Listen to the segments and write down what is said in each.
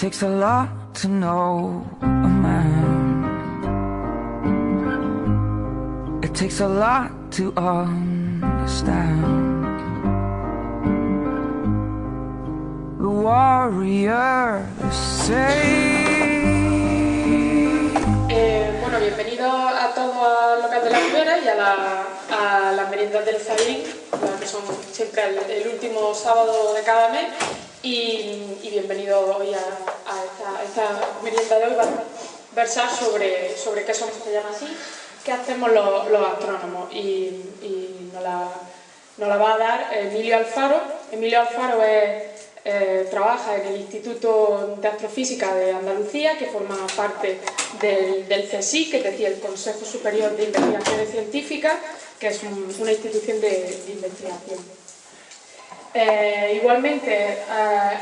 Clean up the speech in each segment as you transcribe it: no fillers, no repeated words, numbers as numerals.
takes a lot to know a man. It takes a lot to understand. The warriors say. Bueno, bienvenidos a todos al local de la Ribera y a las meriendas del Zaguín, que son siempre el último sábado de cada mes. Y bienvenidos hoy a esta merienda de hoy. Va a versar sobre qué somos, se llama así, qué hacemos los astrónomos. Y nos la va a dar Emilio Alfaro. Emilio Alfaro trabaja en el Instituto de Astrofísica de Andalucía, que forma parte del CSIC, es decir, el Consejo Superior de Investigaciones Científicas, que es una institución de investigación. Igualmente,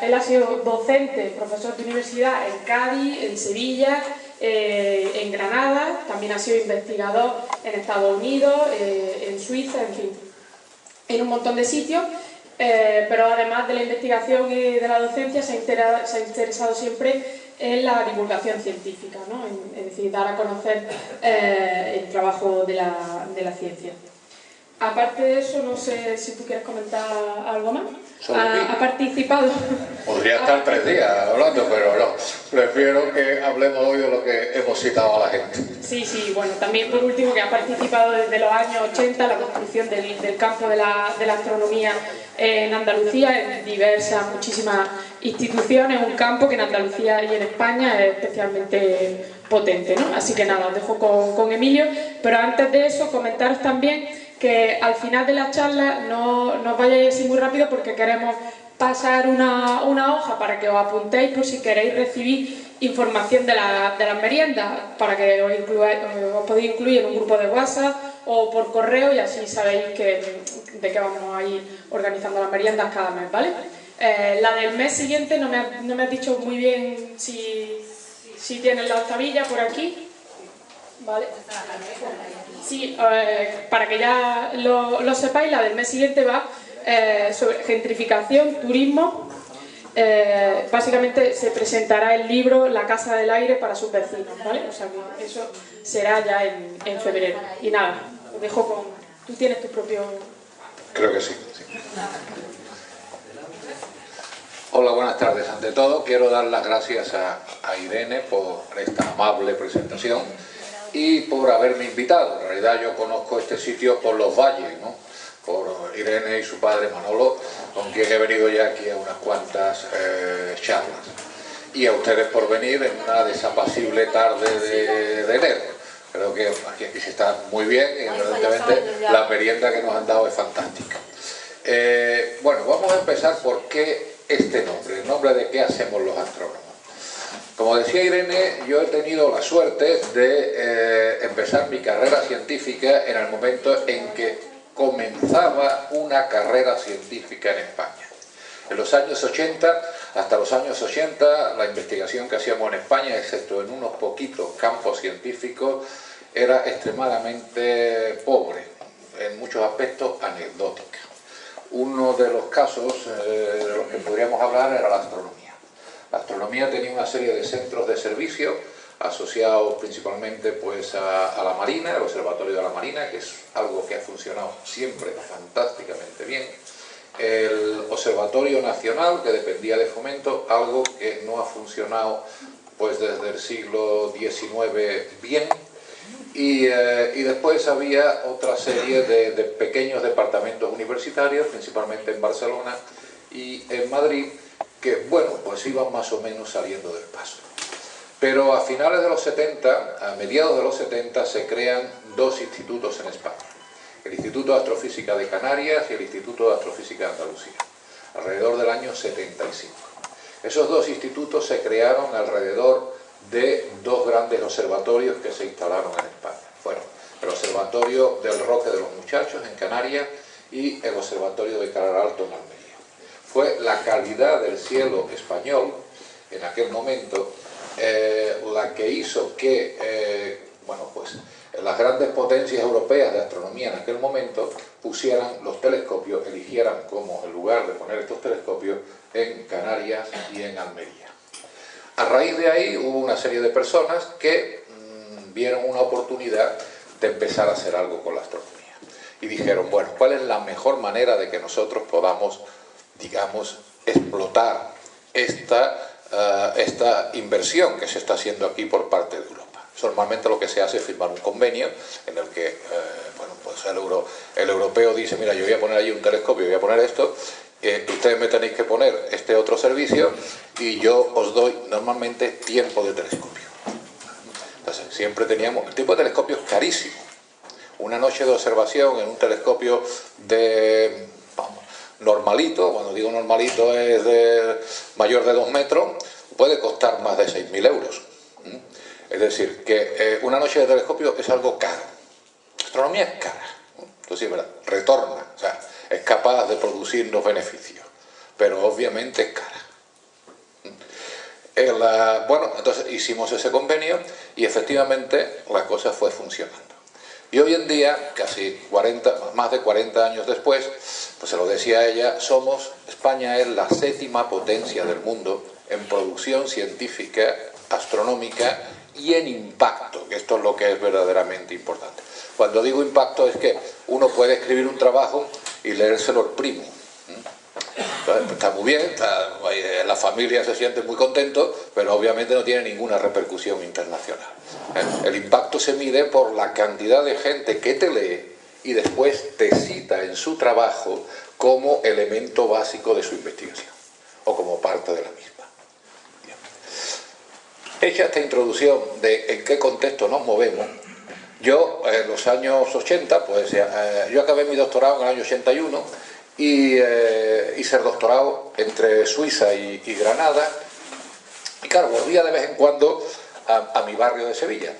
él ha sido docente, profesor de universidad en Cádiz, en Sevilla, en Granada, también ha sido investigador en Estados Unidos, en Suiza, en fin, en un montón de sitios. Pero además de la investigación y de la docencia se ha interesado siempre en la divulgación científica, ¿no? Es decir, dar a conocer el trabajo de la ciencia. Aparte de eso, no sé si tú quieres comentar algo más. ¿Ha participado? Podría estar 3 días hablando, pero no. Prefiero que hablemos hoy de lo que hemos citado a la gente. Sí, bueno, también por último que ha participado desde los años 80 en la construcción del campo de la astronomía en Andalucía, en muchísimas instituciones, un campo que en Andalucía y en España es especialmente potente, ¿no? Así que nada, os dejo con Emilio, pero antes de eso comentaros también que al final de la charla no os vayáis así muy rápido porque queremos pasar una hoja para que os apuntéis por si queréis recibir información de las meriendas, para que os podéis incluir en un grupo de WhatsApp o por correo y así sabéis de qué vamos a ir organizando las meriendas cada mes, ¿vale? La del mes siguiente no me has dicho muy bien si tienes la octavilla por aquí, ¿vale? Sí, para que ya lo sepáis, la del mes siguiente va sobre gentrificación, turismo. Básicamente se presentará el libro La Casa del Aire para sus vecinos, ¿vale? O sea que eso será ya en febrero. Y nada, os dejo con... ¿Tú tienes tu propio...? Creo que sí. Hola, buenas tardes. Ante todo, quiero dar las gracias a Irene por esta amable presentación y por haberme invitado. En realidad yo conozco este sitio por los valles, ¿no? Por Irene y su padre Manolo, con quien he venido ya aquí a unas cuantas charlas. Y a ustedes por venir en una desapacible tarde de enero. Creo que aquí se está muy bien y evidentemente la merienda que nos han dado es fantástica. Bueno, vamos a empezar por qué este nombre, el nombre de qué hacemos los astrónomos. Como decía Irene, yo he tenido la suerte de empezar mi carrera científica en el momento en que comenzaba una carrera científica en España. En los años 80, hasta los años 80, la investigación que hacíamos en España, excepto en unos poquitos campos científicos, era extremadamente pobre, en muchos aspectos anecdótica. Uno de los casos de los que podríamos hablar era la astronomía. La astronomía tenía una serie de centros de servicio asociados principalmente pues, a la Marina, el Observatorio de la Marina, que es algo que ha funcionado siempre fantásticamente bien. El Observatorio Nacional, que dependía de Fomento, algo que no ha funcionado pues, desde el siglo XIX bien. Y después había otra serie de pequeños departamentos universitarios, principalmente en Barcelona y en Madrid, que, bueno, pues iban más o menos saliendo del paso. Pero a finales de los 70, a mediados de los 70, se crean 2 institutos en España. El Instituto de Astrofísica de Canarias y el Instituto de Astrofísica de Andalucía, alrededor del año 75. Esos 2 institutos se crearon alrededor de 2 grandes observatorios que se instalaron en España. Fueron el Observatorio del Roque de los Muchachos en Canarias y el Observatorio de Calar Alto en Almería. Fue la calidad del cielo español en aquel momento la que hizo que bueno, pues, las grandes potencias europeas de astronomía en aquel momento pusieran los telescopios, eligieran como el lugar de poner estos telescopios en Canarias y en Almería. A raíz de ahí hubo una serie de personas que vieron una oportunidad de empezar a hacer algo con la astronomía. Y dijeron, bueno, ¿cuál es la mejor manera de que nosotros podamos, digamos, explotar esta inversión que se está haciendo aquí por parte de Europa? Normalmente lo que se hace es firmar un convenio en el que bueno, pues el europeo dice, mira, yo voy a poner allí un telescopio, voy a poner esto, ustedes me tenéis que poner este otro servicio y yo os doy normalmente tiempo de telescopio. Entonces, siempre teníamos, el tiempo de telescopio es carísimo. Una noche de observación en un telescopio de, vamos, normalito, cuando digo normalito es de mayor de 2 metros, puede costar más de 6.000 euros. Es decir, que una noche de telescopio es algo caro. La astronomía es cara. Entonces, ¿verdad? Retorna, o sea, es capaz de producirnos beneficios, pero obviamente es cara. Bueno, entonces hicimos ese convenio y efectivamente la cosa fue funcionando. Y hoy en día, más de 40 años después, pues se lo decía a ella, España es la 7ª potencia del mundo en producción científica, astronómica y en impacto, que esto es lo que es verdaderamente importante. Cuando digo impacto es que uno puede escribir un trabajo y leérselo al primo. Entonces, está muy bien, la familia se siente muy contento, pero obviamente no tiene ninguna repercusión internacional. El impacto se mide por la cantidad de gente que te lee y después te cita en su trabajo como elemento básico de su investigación o como parte de la misma. Bien. Hecha esta introducción de en qué contexto nos movemos, yo en los años 80, pues yo acabé mi doctorado en el año 81 y hice el doctorado entre Suiza y Granada, y claro, volvía de vez en cuando a mi barrio de Sevilla.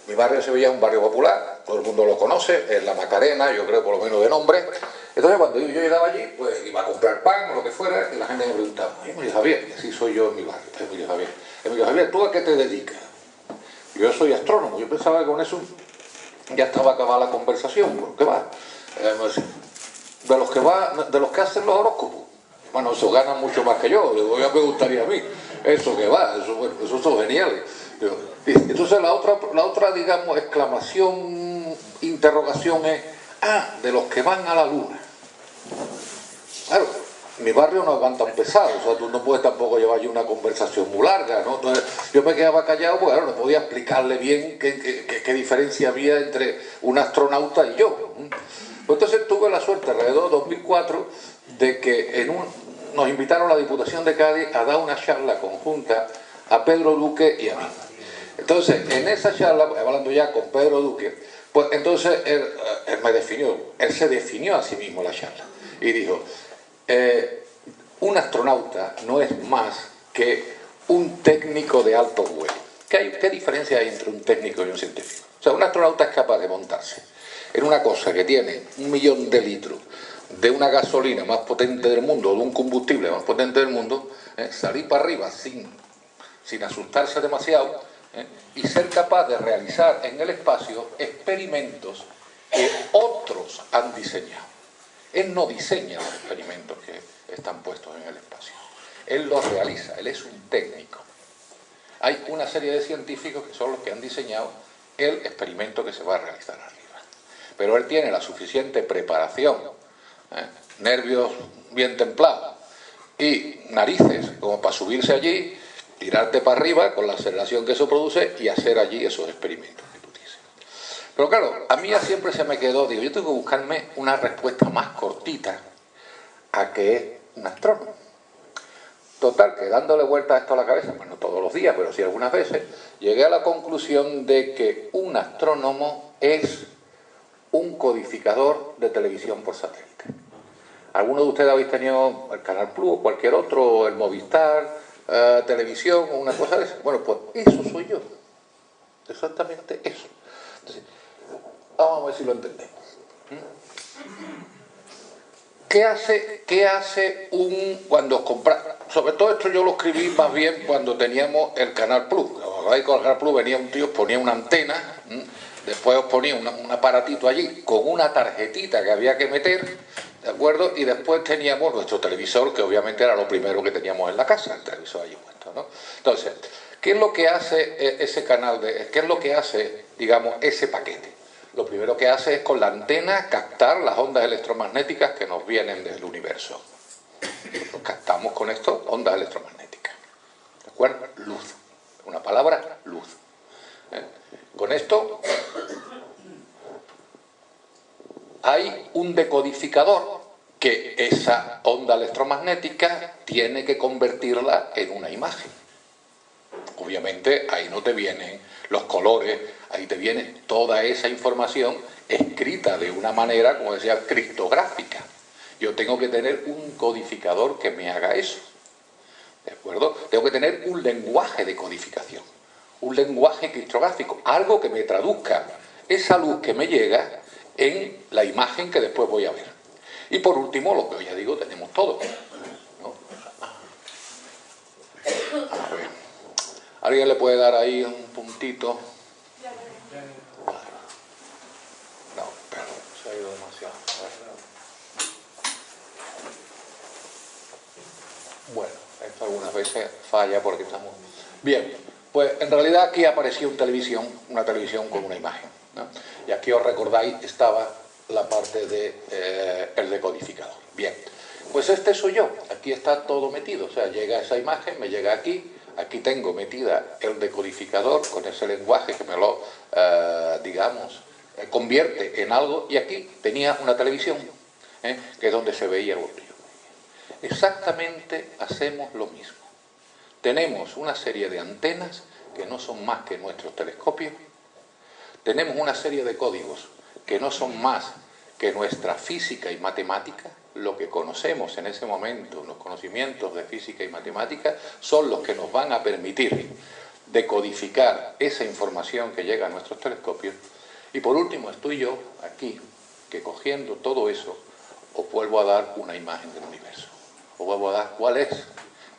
Mi barrio de Sevilla es un barrio popular, todo el mundo lo conoce, es la Macarena, yo creo por lo menos de nombre. Entonces cuando yo llegaba allí, pues iba a comprar pan o lo que fuera, y la gente me preguntaba, Emilio Javier, y así soy yo en mi barrio, Emilio Javier, ¿tú a qué te dedicas? Yo soy astrónomo. Yo pensaba que con eso ya estaba acabada la conversación. ¿Por qué va? De los que hacen los horóscopos. Bueno, eso ganan mucho más que yo. Ya me gustaría a mí. Eso que va, eso son geniales. Entonces la otra, digamos, exclamación, interrogación es, de los que van a la luna. Claro, mi barrio no van tan pesados, o sea, tú no puedes tampoco llevar allí una conversación muy larga, ¿no? Entonces, yo me quedaba callado porque claro, no podía explicarle bien qué diferencia había entre un astronauta y yo. Pues entonces tuve la suerte, alrededor de 2004, de que nos invitaron a la Diputación de Cádiz a dar una charla conjunta a Pedro Duque y a mí. Entonces, en esa charla, hablando ya con Pedro Duque, pues entonces él se definió a sí mismo la charla y dijo, un astronauta no es más que un técnico de alto vuelo. ¿Qué diferencia hay entre un técnico y un científico? O sea, un astronauta es capaz de montarse en una cosa que tiene 1 millón de litros de una gasolina más potente del mundo, o de un combustible más potente del mundo, salir para arriba sin asustarse demasiado, y ser capaz de realizar en el espacio experimentos que otros han diseñado. Él no diseña los experimentos que están puestos en el espacio. Él los realiza, él es un técnico. Hay una serie de científicos que son los que han diseñado el experimento que se va a realizar arriba. Pero él tiene la suficiente preparación, nervios bien templados y narices como para subirse allí, tirarte para arriba con la aceleración que eso produce y hacer allí esos experimentos que tú dices. Pero claro, a mí ya siempre se me quedó, digo, yo tengo que buscarme una respuesta más cortita a que es un astrónomo. Total, que dándole vueltas a esto a la cabeza, bueno, no todos los días, pero sí algunas veces, llegué a la conclusión de que un astrónomo es un codificador de televisión por satélite. ¿Alguno de ustedes habéis tenido el Canal Plus o cualquier otro, el Movistar, televisión o una cosa de esa? Bueno, pues eso soy yo. Exactamente eso. Entonces, vamos a ver si lo entendemos. ¿Qué hace cuando compra? Sobre todo esto yo lo escribí más bien cuando teníamos el Canal Plus. Con el Canal Plus venía un tío, ponía una antena, después os ponía un aparatito allí con una tarjetita que había que meter, ¿de acuerdo? Y después teníamos nuestro televisor, que obviamente era lo primero que teníamos en la casa, el televisor allí puesto, ¿no? Entonces, ¿qué es lo que hace ese canal qué es lo que hace, digamos, ese paquete? Lo primero que hace es con la antena captar las ondas electromagnéticas que nos vienen del universo. Nosotros captamos con esto ondas electromagnéticas. ¿De acuerdo? Luz. Una palabra, luz. Con esto hay un decodificador que esa onda electromagnética tiene que convertirla en una imagen. Obviamente ahí no te vienen los colores, ahí te viene toda esa información escrita de una manera, como decía, criptográfica. Yo tengo que tener un codificador que me haga eso, ¿de acuerdo? Tengo que tener un lenguaje de codificación, un lenguaje criptográfico, algo que me traduzca esa luz que me llega en la imagen que después voy a ver. Y por último, lo que ya digo, tenemos todo, ¿no? A ver. ¿Alguien le puede dar ahí un puntito? No, pero se ha ido demasiado. Bueno, esto algunas veces falla porque estamos... Bien, pues en realidad aquí apareció una televisión con una imagen, ¿no? Y aquí os recordáis, estaba la parte de el decodificador. Bien, pues este soy yo, aquí está todo metido, o sea, llega esa imagen, me llega aquí. Aquí tengo metida el decodificador con ese lenguaje que me lo, digamos, convierte en algo. Y aquí tenía una televisión, que es donde se veía lo que yo veía. Exactamente hacemos lo mismo. Tenemos una serie de antenas que no son más que nuestros telescopios. Tenemos una serie de códigos que no son más que nuestra física y matemática. Lo que conocemos en ese momento, los conocimientos de física y matemática, son los que nos van a permitir decodificar esa información que llega a nuestros telescopios. Y por último estoy yo aquí, que cogiendo todo eso, os vuelvo a dar una imagen del universo. Os vuelvo a dar cuál es,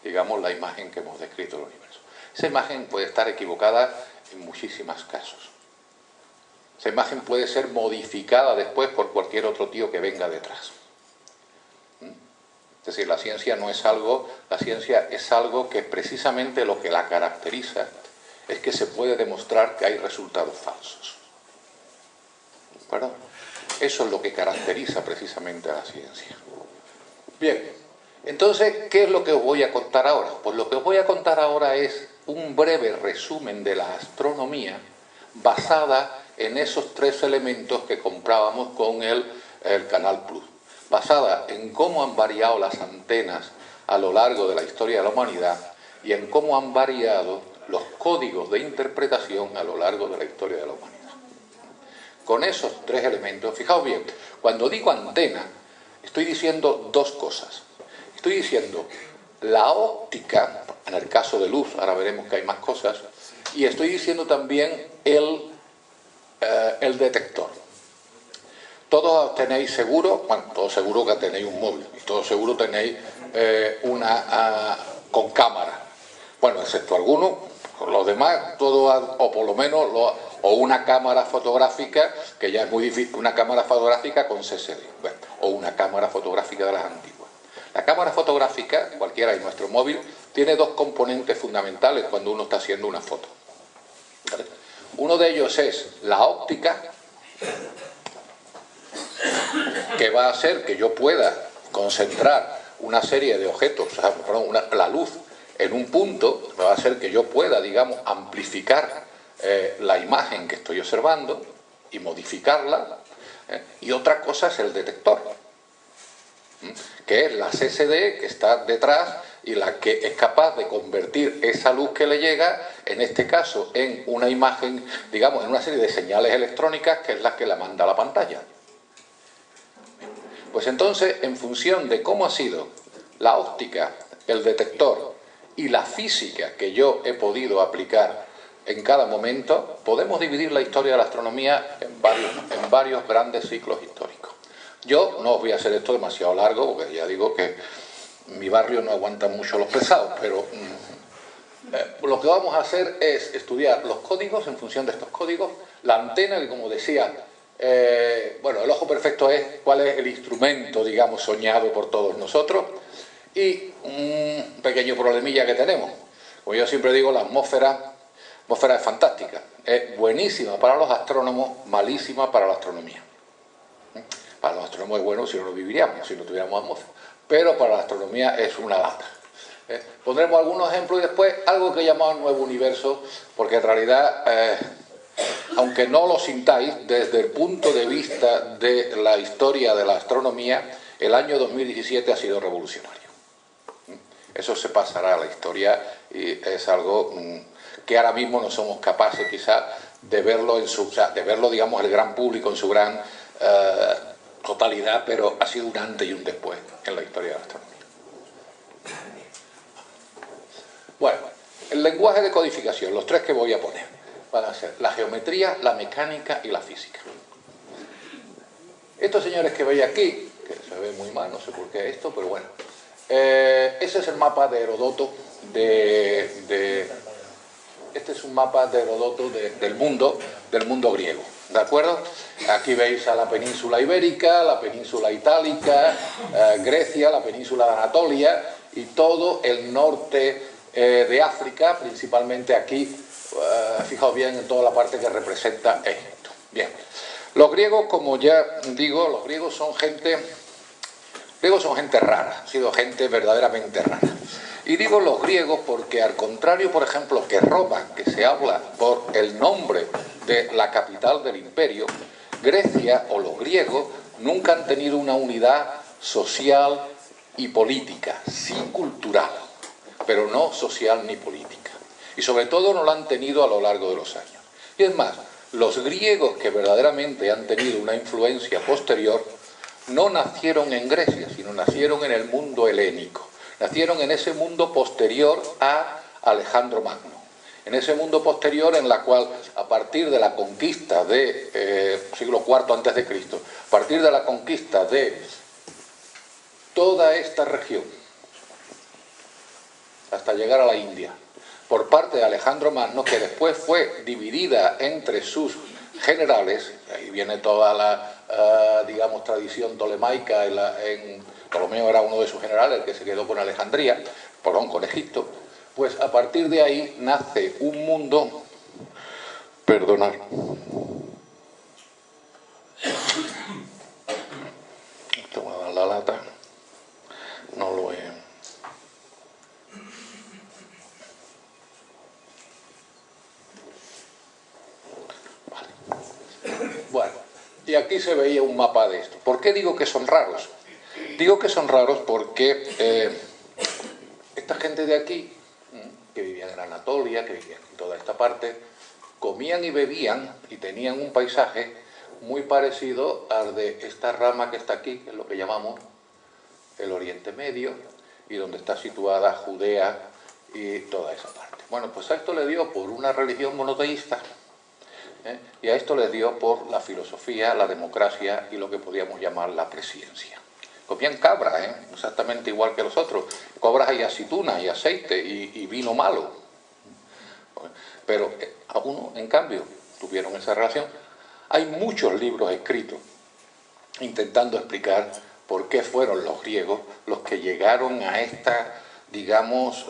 digamos, la imagen que hemos descrito del universo. Esa imagen puede estar equivocada en muchísimos casos. Esa imagen puede ser modificada después por cualquier otro tío que venga detrás. Es decir, la ciencia no es algo, la ciencia es algo que precisamente lo que la caracteriza es que se puede demostrar que hay resultados falsos. ¿Verdad? Eso es lo que caracteriza precisamente a la ciencia. Bien, entonces, ¿qué es lo que os voy a contar ahora? Pues lo que os voy a contar ahora es un breve resumen de la astronomía basada en esos tres elementos que comprábamos con el Canal Plus. Basada en cómo han variado las antenas a lo largo de la historia de la humanidad y en cómo han variado los códigos de interpretación a lo largo de la historia de la humanidad. Con esos tres elementos, fijaos bien, cuando digo antena, estoy diciendo dos cosas. Estoy diciendo la óptica, en el caso de luz, ahora veremos que hay más cosas, y estoy diciendo también el detector. Todos tenéis seguro, bueno, todos seguro que tenéis un móvil, y todos seguro tenéis una con cámara. Bueno, excepto algunos, los demás, todos, o por lo menos, o una cámara fotográfica, que ya es muy difícil, una cámara fotográfica con CCD, bueno, o una cámara fotográfica de las antiguas. La cámara fotográfica, cualquiera en nuestro móvil, tiene dos componentes fundamentales cuando uno está haciendo una foto. ¿Vale? Uno de ellos es la óptica, que va a hacer que yo pueda concentrar una serie de objetos, o sea, la luz en un punto, me va a hacer que yo pueda, digamos, amplificar la imagen que estoy observando y modificarla. Y otra cosa es el detector, que es la CCD que está detrás y la que es capaz de convertir esa luz que le llega, en este caso, en una imagen, digamos, en una serie de señales electrónicas que es la que la manda a la pantalla. Pues entonces, en función de cómo ha sido la óptica, el detector y la física que yo he podido aplicar en cada momento, podemos dividir la historia de la astronomía en varios grandes ciclos históricos. Yo no os voy a hacer esto demasiado largo, porque ya digo que mi barrio no aguanta mucho los pesados, pero lo que vamos a hacer es estudiar los códigos, en función de estos códigos, la antena, que como decía, bueno, el ojo perfecto es cuál es el instrumento, digamos, soñado por todos nosotros, y un pequeño problemilla que tenemos. Como yo siempre digo, la atmósfera es fantástica, es buenísima para los astrónomos, malísima para la astronomía. Para los astrónomos es bueno si no lo viviríamos, si no tuviéramos atmósfera, pero para la astronomía es una lata. Pondremos algunos ejemplos y después algo que llamamos nuevo universo, porque en realidad, aunque no lo sintáis, desde el punto de vista de la historia de la astronomía, el año 2017 ha sido revolucionario. Eso se pasará a la historia y es algo que ahora mismo no somos capaces quizás de verlo, de verlo, digamos, el gran público en su gran totalidad, pero ha sido un antes y un después en la historia de la astronomía. Bueno, el lenguaje de codificación, los tres que voy a poner, van a ser la geometría, la mecánica y la física. Estos señores que veis aquí, que se ve muy mal, no sé por qué esto, pero bueno, ese es el mapa de Heródoto este es un mapa de Heródoto del mundo griego, ¿de acuerdo? Aquí veis a la península ibérica, la península itálica, Grecia, la península de Anatolia y todo el norte de África, principalmente aquí, fijaos bien en toda la parte que representa Egipto. Bien, los griegos, como ya digo, los griegos son gente rara, han sido gente verdaderamente rara. Y digo los griegos porque, al contrario, por ejemplo, que Roma, que se habla por el nombre de la capital del imperio, Grecia o los griegos nunca han tenido una unidad social y política, sí cultural, pero no social ni política. Y sobre todo no la han tenido a lo largo de los años. Y es más, los griegos que verdaderamente han tenido una influencia posterior no nacieron en Grecia, sino nacieron en el mundo helénico. Nacieron en ese mundo posterior a Alejandro Magno. En ese mundo posterior en la cual, a partir de la conquista de siglo IV a.C., a partir de la conquista de toda esta región, hasta llegar a la India, por parte de Alejandro Magno, que después fue dividida entre sus generales, ahí viene toda la, digamos, tradición tolemaica, Ptolomeo era uno de sus generales, el que se quedó con Alejandría, con Egipto, pues a partir de ahí nace un mundo, perdonad, esto me da la lata, no lo he... Bueno, y aquí se veía un mapa de esto. ¿Por qué digo que son raros? Digo que son raros porque esta gente de aquí, que vivían en Anatolia, que vivían en toda esta parte, comían y bebían y tenían un paisaje muy parecido al de esta rama que está aquí, que es lo que llamamos el Oriente Medio, y donde está situada Judea y toda esa parte. Bueno, pues a esto le dio por una religión monoteísta, y a esto le dio por la filosofía, la democracia y lo que podíamos llamar la presciencia. Comían cabras, exactamente igual que los otros, cabras y aceitunas y aceite y vino malo. Pero algunos, en cambio, tuvieron esa relación. Hay muchos libros escritos intentando explicar por qué fueron los griegos los que llegaron a esta, digamos,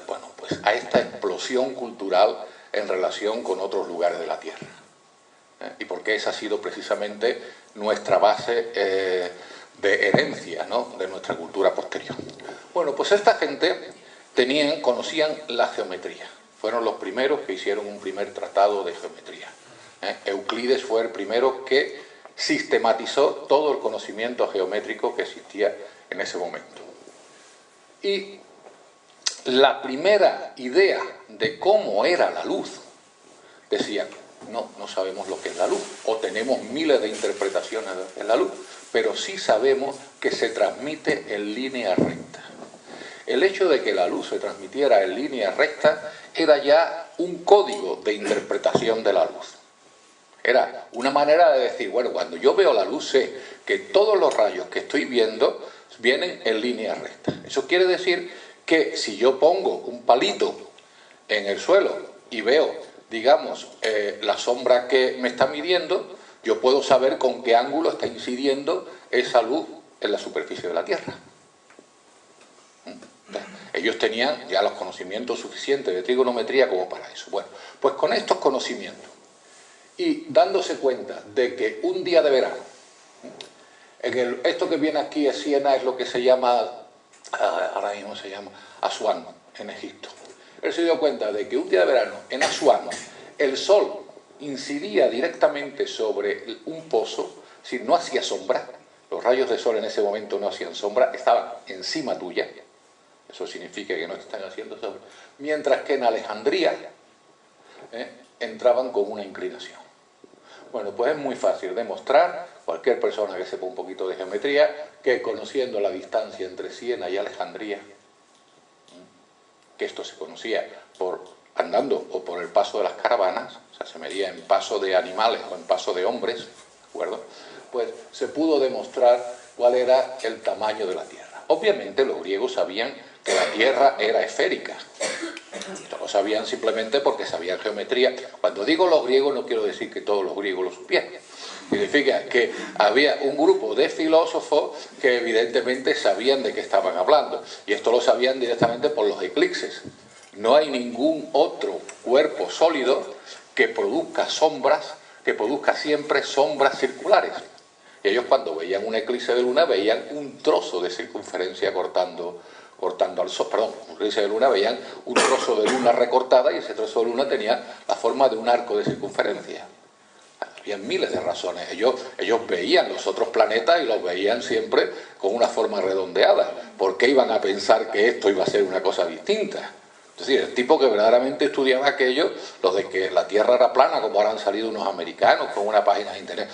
bueno, pues a esta explosión cultural en relación con otros lugares de la Tierra. Y porque esa ha sido precisamente nuestra base de herencia, ¿no?, de nuestra cultura posterior. Bueno, pues esta gente conocían la geometría. Fueron los primeros que hicieron un primer tratado de geometría. Euclides fue el primero que sistematizó todo el conocimiento geométrico que existía en ese momento. Y la primera idea de cómo era la luz, decían, no sabemos lo que es la luz, o tenemos miles de interpretaciones de lo que es la luz, pero sí sabemos que se transmite en línea recta. El hecho de que la luz se transmitiera en línea recta era ya un código de interpretación de la luz. Era una manera de decir, bueno, cuando yo veo la luz sé que todos los rayos que estoy viendo vienen en línea recta. Eso quiere decir que si yo pongo un palito en el suelo y veo, digamos, la sombra que me está midiendo, yo puedo saber con qué ángulo está incidiendo esa luz en la superficie de la Tierra. Ellos tenían ya los conocimientos suficientes de trigonometría como para eso. Bueno, pues con estos conocimientos y dándose cuenta de que un día de verano, esto que viene aquí es Siena, es lo que se llama, ahora mismo se llama Asuán, en Egipto. Él se dio cuenta de que un día de verano en Asuán el sol incidía directamente sobre un pozo, si no hacía sombra, los rayos de sol en ese momento no hacían sombra, estaban encima tuya, eso significa que no te están haciendo sombra, mientras que en Alejandría entraban con una inclinación. Bueno, pues es muy fácil demostrar, cualquier persona que sepa un poquito de geometría, que conociendo la distancia entre Siena y Alejandría, que esto se conocía por andando o por el paso de las caravanas, o sea, se medía en paso de animales o en paso de hombres, ¿de acuerdo? Pues se pudo demostrar cuál era el tamaño de la Tierra. Obviamente los griegos sabían que la Tierra era esférica. Esto lo sabían simplemente porque sabían geometría. Cuando digo los griegos no quiero decir que todos los griegos lo supieran. Significa que había un grupo de filósofos que evidentemente sabían de qué estaban hablando. Y esto lo sabían directamente por los eclipses. No hay ningún otro cuerpo sólido que produzca sombras, que produzca siempre sombras circulares. Y ellos cuando veían un eclipse de luna veían un trozo de circunferencia cortando al sol, perdón, un eclipse de luna veían un trozo de luna recortada y ese trozo de luna tenía la forma de un arco de circunferencia. Había miles de razones. Ellos veían los otros planetas y los veían siempre con una forma redondeada. ¿Por qué iban a pensar que esto iba a ser una cosa distinta? Es decir, el tipo que verdaderamente estudiaba aquello, los de que la Tierra era plana, como ahora han salido unos americanos con una página de internet.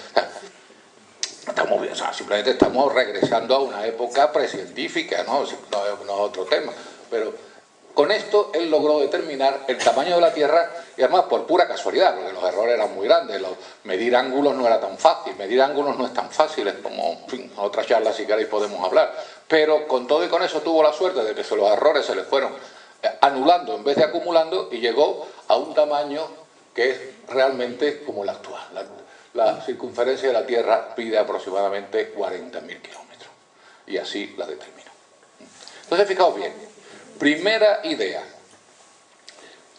Estamos bien, o sea, simplemente estamos regresando a una época precientífica, ¿no? No es otro tema. Pero con esto él logró determinar el tamaño de la Tierra y además por pura casualidad, porque los errores eran muy grandes. Medir ángulos no era tan fácil, medir ángulos no es tan fácil, es como, en fin, a otra charla si queréis podemos hablar. Pero con todo y con eso tuvo la suerte de que los errores se le fueron anulando en vez de acumulando y llegó a un tamaño que es realmente como el actual. La circunferencia de la Tierra pide aproximadamente 40.000 kilómetros y así la determinó. Entonces fijaos bien, primera idea,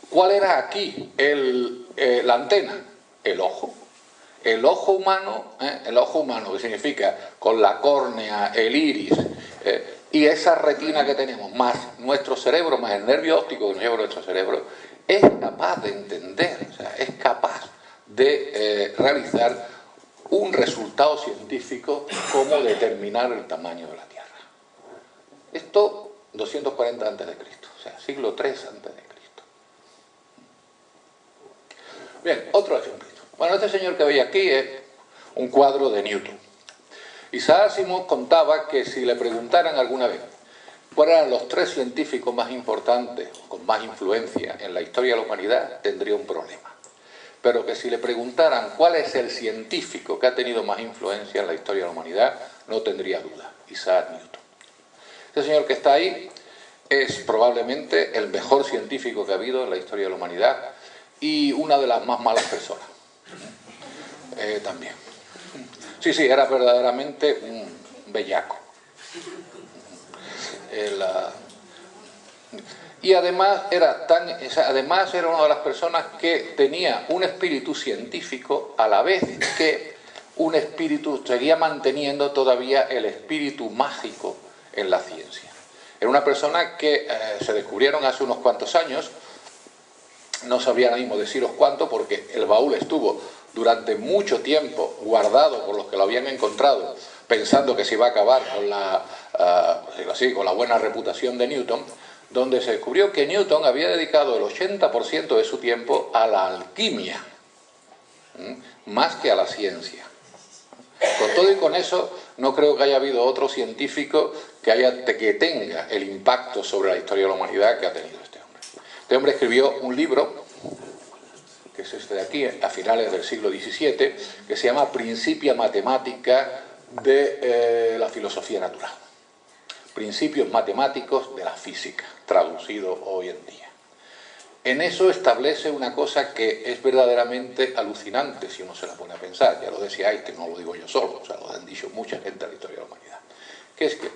¿cuál era aquí la antena? El ojo. El ojo humano, que significa con la córnea, el iris, y esa retina que tenemos, más nuestro cerebro, más el nervio óptico que nos lleva nuestro cerebro, es capaz de entender, o sea, es capaz de realizar un resultado científico como determinar el tamaño de la Tierra. Esto 240 a.C., o sea, siglo III a.C. Bien, otro ejemplo. Bueno, este señor que veis aquí es un cuadro de Newton. Isaac Asimov contaba que si le preguntaran alguna vez cuáles eran los 3 científicos más importantes, con más influencia en la historia de la humanidad, tendría un problema. Pero que si le preguntaran cuál es el científico que ha tenido más influencia en la historia de la humanidad, no tendría duda, Isaac Newton. Este señor que está ahí es probablemente el mejor científico que ha habido en la historia de la humanidad y una de las más malas personas. También. Sí, era verdaderamente un bellaco. Y además era una de las personas que tenía un espíritu científico a la vez que un espíritu, seguía manteniendo todavía el espíritu mágico en la ciencia. Era una persona que se descubrieron hace unos cuantos años, no sabría ahora mismo deciros cuánto porque el baúl estuvo durante mucho tiempo guardado por los que lo habían encontrado, pensando que se iba a acabar con la buena reputación de Newton, donde se descubrió que Newton había dedicado el 80% de su tiempo a la alquimia, más que a la ciencia. Con todo y con eso, no creo que haya habido otro científico que tenga el impacto sobre la historia de la humanidad que ha tenido este hombre. Este hombre escribió un libro que es este de aquí, a finales del siglo XVII, que se llama Principia Mathematica de la filosofía natural. Principios matemáticos de la física, traducido hoy en día. En eso establece una cosa que es verdaderamente alucinante si uno se la pone a pensar. Ya lo decía Einstein, no lo digo yo solo, o sea, lo han dicho mucha gente en la historia de la humanidad. Que es que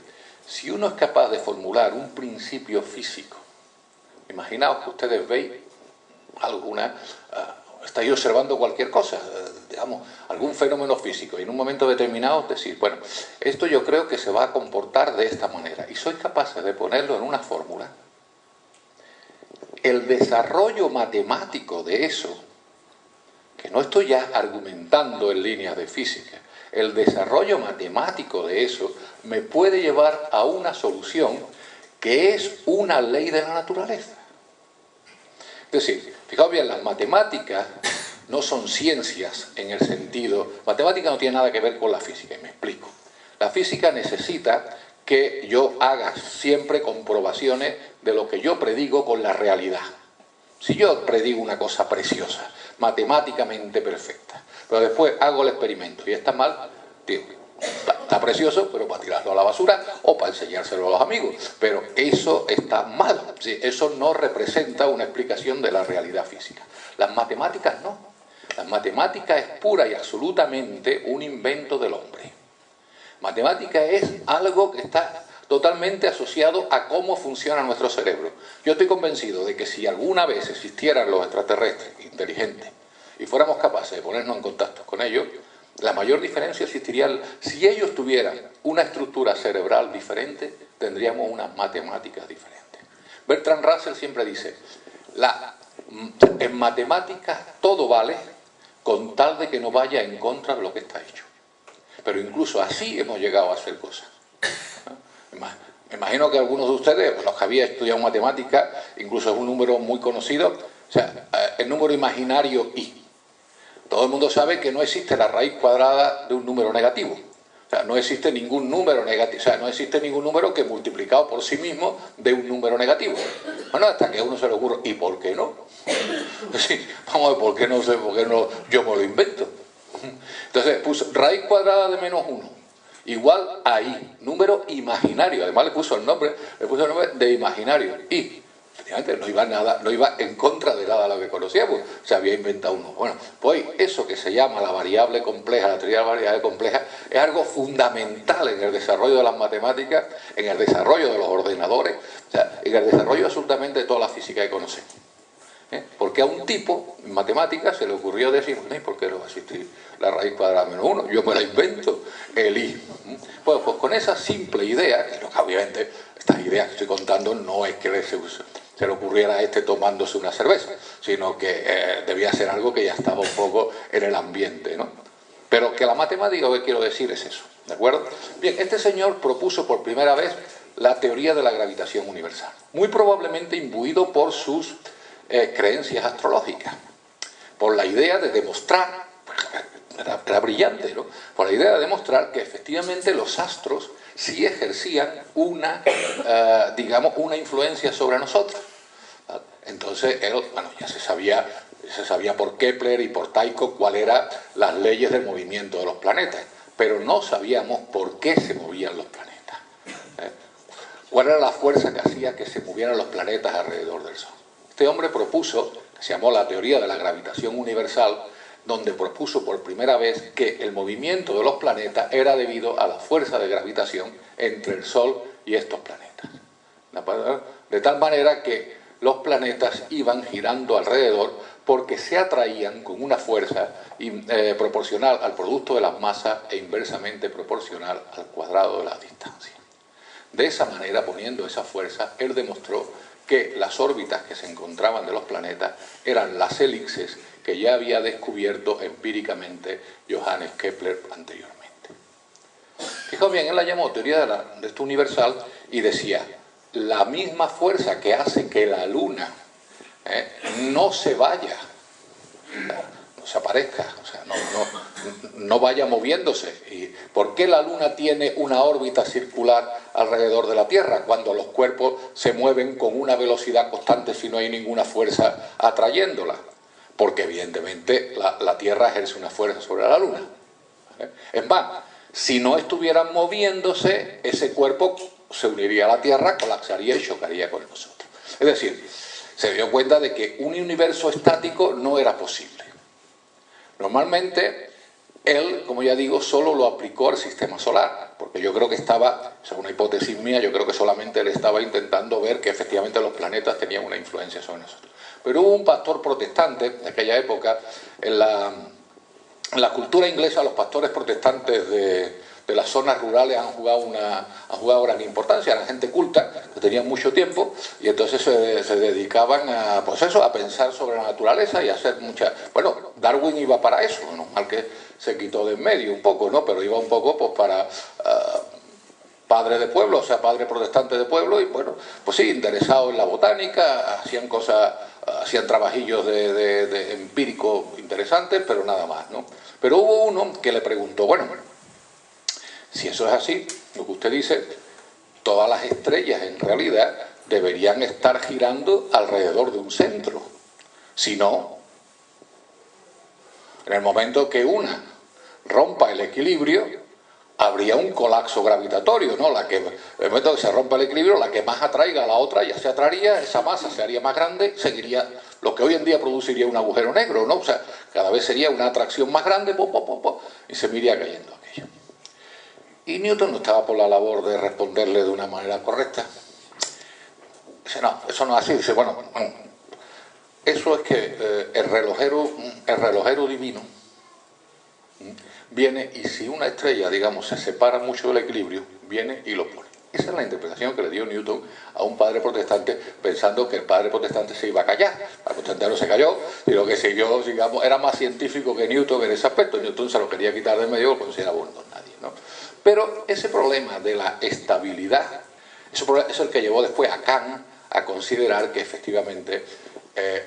si uno es capaz de formular un principio físico, imaginaos que ustedes veis estáis observando cualquier cosa, digamos, algún fenómeno físico, y en un momento determinado decir, bueno, esto yo creo que se va a comportar de esta manera, y sois capaces de ponerlo en una fórmula. El desarrollo matemático de eso, que no estoy ya argumentando en líneas de física, el desarrollo matemático de eso me puede llevar a una solución que es una ley de la naturaleza. Es decir, fijaos bien, las matemáticas no son ciencias en el sentido... Matemática no tiene nada que ver con la física, y me explico. La física necesita que yo haga siempre comprobaciones de lo que yo predigo con la realidad. Si yo predigo una cosa preciosa, matemáticamente perfecta, pero después hago el experimento y está mal, digo, está precioso, pero para tirarlo a la basura o para enseñárselo a los amigos. Pero eso está mal. ¿Sí? Eso no representa una explicación de la realidad física. Las matemáticas no. Las matemáticas es pura y absolutamente un invento del hombre. Matemática es algo que está totalmente asociado a cómo funciona nuestro cerebro. Yo estoy convencido de que si alguna vez existieran los extraterrestres inteligentes y fuéramos capaces de ponernos en contacto con ellos, la mayor diferencia existiría si ellos tuvieran una estructura cerebral diferente, tendríamos unas matemáticas diferentes. Bertrand Russell siempre dice, en matemáticas todo vale con tal de que no vaya en contra de lo que está hecho. Pero incluso así hemos llegado a hacer cosas. Me imagino que algunos de ustedes, los que habían estudiado matemáticas, incluso es un número muy conocido, o sea, el número imaginario i. Todo el mundo sabe que no existe la raíz cuadrada de un número negativo. O sea, no existe ningún número negativo, o sea, no existe ningún número que multiplicado por sí mismo de un número negativo. Bueno, hasta que a uno se le ocurre, ¿y por qué no? Sí, vamos a ver, ¿por qué no sé? ¿Por qué no? Yo me lo invento. Entonces puso raíz cuadrada de menos 1 igual a i, número imaginario. Además le puso el nombre de imaginario. Y efectivamente no iba en contra de nada de lo que conocíamos, se había inventado uno. Bueno, pues eso que se llama la variable compleja, la teoría de la variable compleja, es algo fundamental en el desarrollo de las matemáticas, en el desarrollo de los ordenadores, o sea, en el desarrollo absolutamente de toda la física que conocemos. Porque a un tipo en matemáticas se le ocurrió decir, ¿por qué no va a existir la raíz cuadrada de menos 1? Yo me la invento, el i. Pues con esa simple idea, que obviamente estas ideas que estoy contando no es que se le ocurriera a este tomándose una cerveza, sino que debía ser algo que ya estaba un poco en el ambiente, ¿no? Pero que la matemática, lo que quiero decir es eso, ¿de acuerdo? Bien, este señor propuso por primera vez la teoría de la gravitación universal, muy probablemente imbuido por sus creencias astrológicas, por la idea de demostrar, era brillante, ¿no? Por la idea de demostrar que efectivamente los astros sí ejercían digamos, una influencia sobre nosotros. Entonces, bueno, ya se sabía por Kepler y por Tycho cuáles eran las leyes del movimiento de los planetas, pero no sabíamos por qué se movían los planetas. ¿Cuál era la fuerza que hacía que se movieran los planetas alrededor del Sol? Este hombre propuso, que se llamó la teoría de la gravitación universal, donde propuso por primera vez que el movimiento de los planetas era debido a la fuerza de gravitación entre el Sol y estos planetas. De tal manera que los planetas iban girando alrededor porque se atraían con una fuerza proporcional al producto de las masas e inversamente proporcional al cuadrado de la distancia. De esa manera, poniendo esa fuerza, él demostró que las órbitas que se encontraban de los planetas eran las élipses que ya había descubierto empíricamente Johannes Kepler anteriormente. Fijaos bien, él la llamó teoría de esto universal y decía, la misma fuerza que hace que la Luna no se vaya, no se aparezca, o sea, no vaya moviéndose. ¿Y por qué la Luna tiene una órbita circular alrededor de la Tierra cuando los cuerpos se mueven con una velocidad constante si no hay ninguna fuerza atrayéndola? porque evidentemente la Tierra ejerce una fuerza sobre la Luna. ¿Vale? Es más, si no estuvieran moviéndose, ese cuerpo se uniría a la Tierra, colapsaría y chocaría con nosotros. Es decir, se dio cuenta de que un universo estático no era posible. Normalmente, él, como ya digo, solo lo aplicó al sistema solar, porque yo creo que estaba, es una hipótesis mía, yo creo que solamente él estaba intentando ver que efectivamente los planetas tenían una influencia sobre nosotros. Pero hubo un pastor protestante en aquella época, en la cultura inglesa, los pastores protestantes de las zonas rurales han jugado gran importancia, eran gente culta, que tenían mucho tiempo, y entonces se dedicaban a, pues eso, a pensar sobre la naturaleza y a hacer muchas... Bueno, Darwin iba para eso, ¿no? Mal que se quitó de en medio un poco, ¿no? Pero iba un poco pues para... padre de pueblo, o sea, padre protestante de pueblo, y bueno, pues sí, interesado en la botánica, hacían cosas, hacían trabajillos de empírico interesantes, pero nada más, ¿no? Pero hubo uno que le preguntó, bueno, si eso es así, lo que usted dice, todas las estrellas en realidad deberían estar girando alrededor de un centro. Si no, en el momento que una rompa el equilibrio, habría un colapso gravitatorio, ¿no? En el momento que se rompa el equilibrio, la que más atraiga a la otra ya se atraería, esa masa se haría más grande, seguiría lo que hoy en día produciría un agujero negro, ¿no? O sea, cada vez sería una atracción más grande, y se me iría cayendo aquello. Y Newton no estaba por la labor de responderle de una manera correcta. Dice, no, eso no es así. Dice, bueno, eso es que el relojero divino viene y si una estrella, digamos, se separa mucho del equilibrio, viene y lo pone. Esa es la interpretación que le dio Newton a un padre protestante, pensando que el padre protestante se iba a callar. El padre protestante no se calló, y lo que siguió, digamos, era más científico que Newton en ese aspecto. Newton se lo quería quitar de medio, lo consideraba un don nadie, ¿no? Pero ese problema de la estabilidad, eso es el que llevó después a Kant a considerar que efectivamente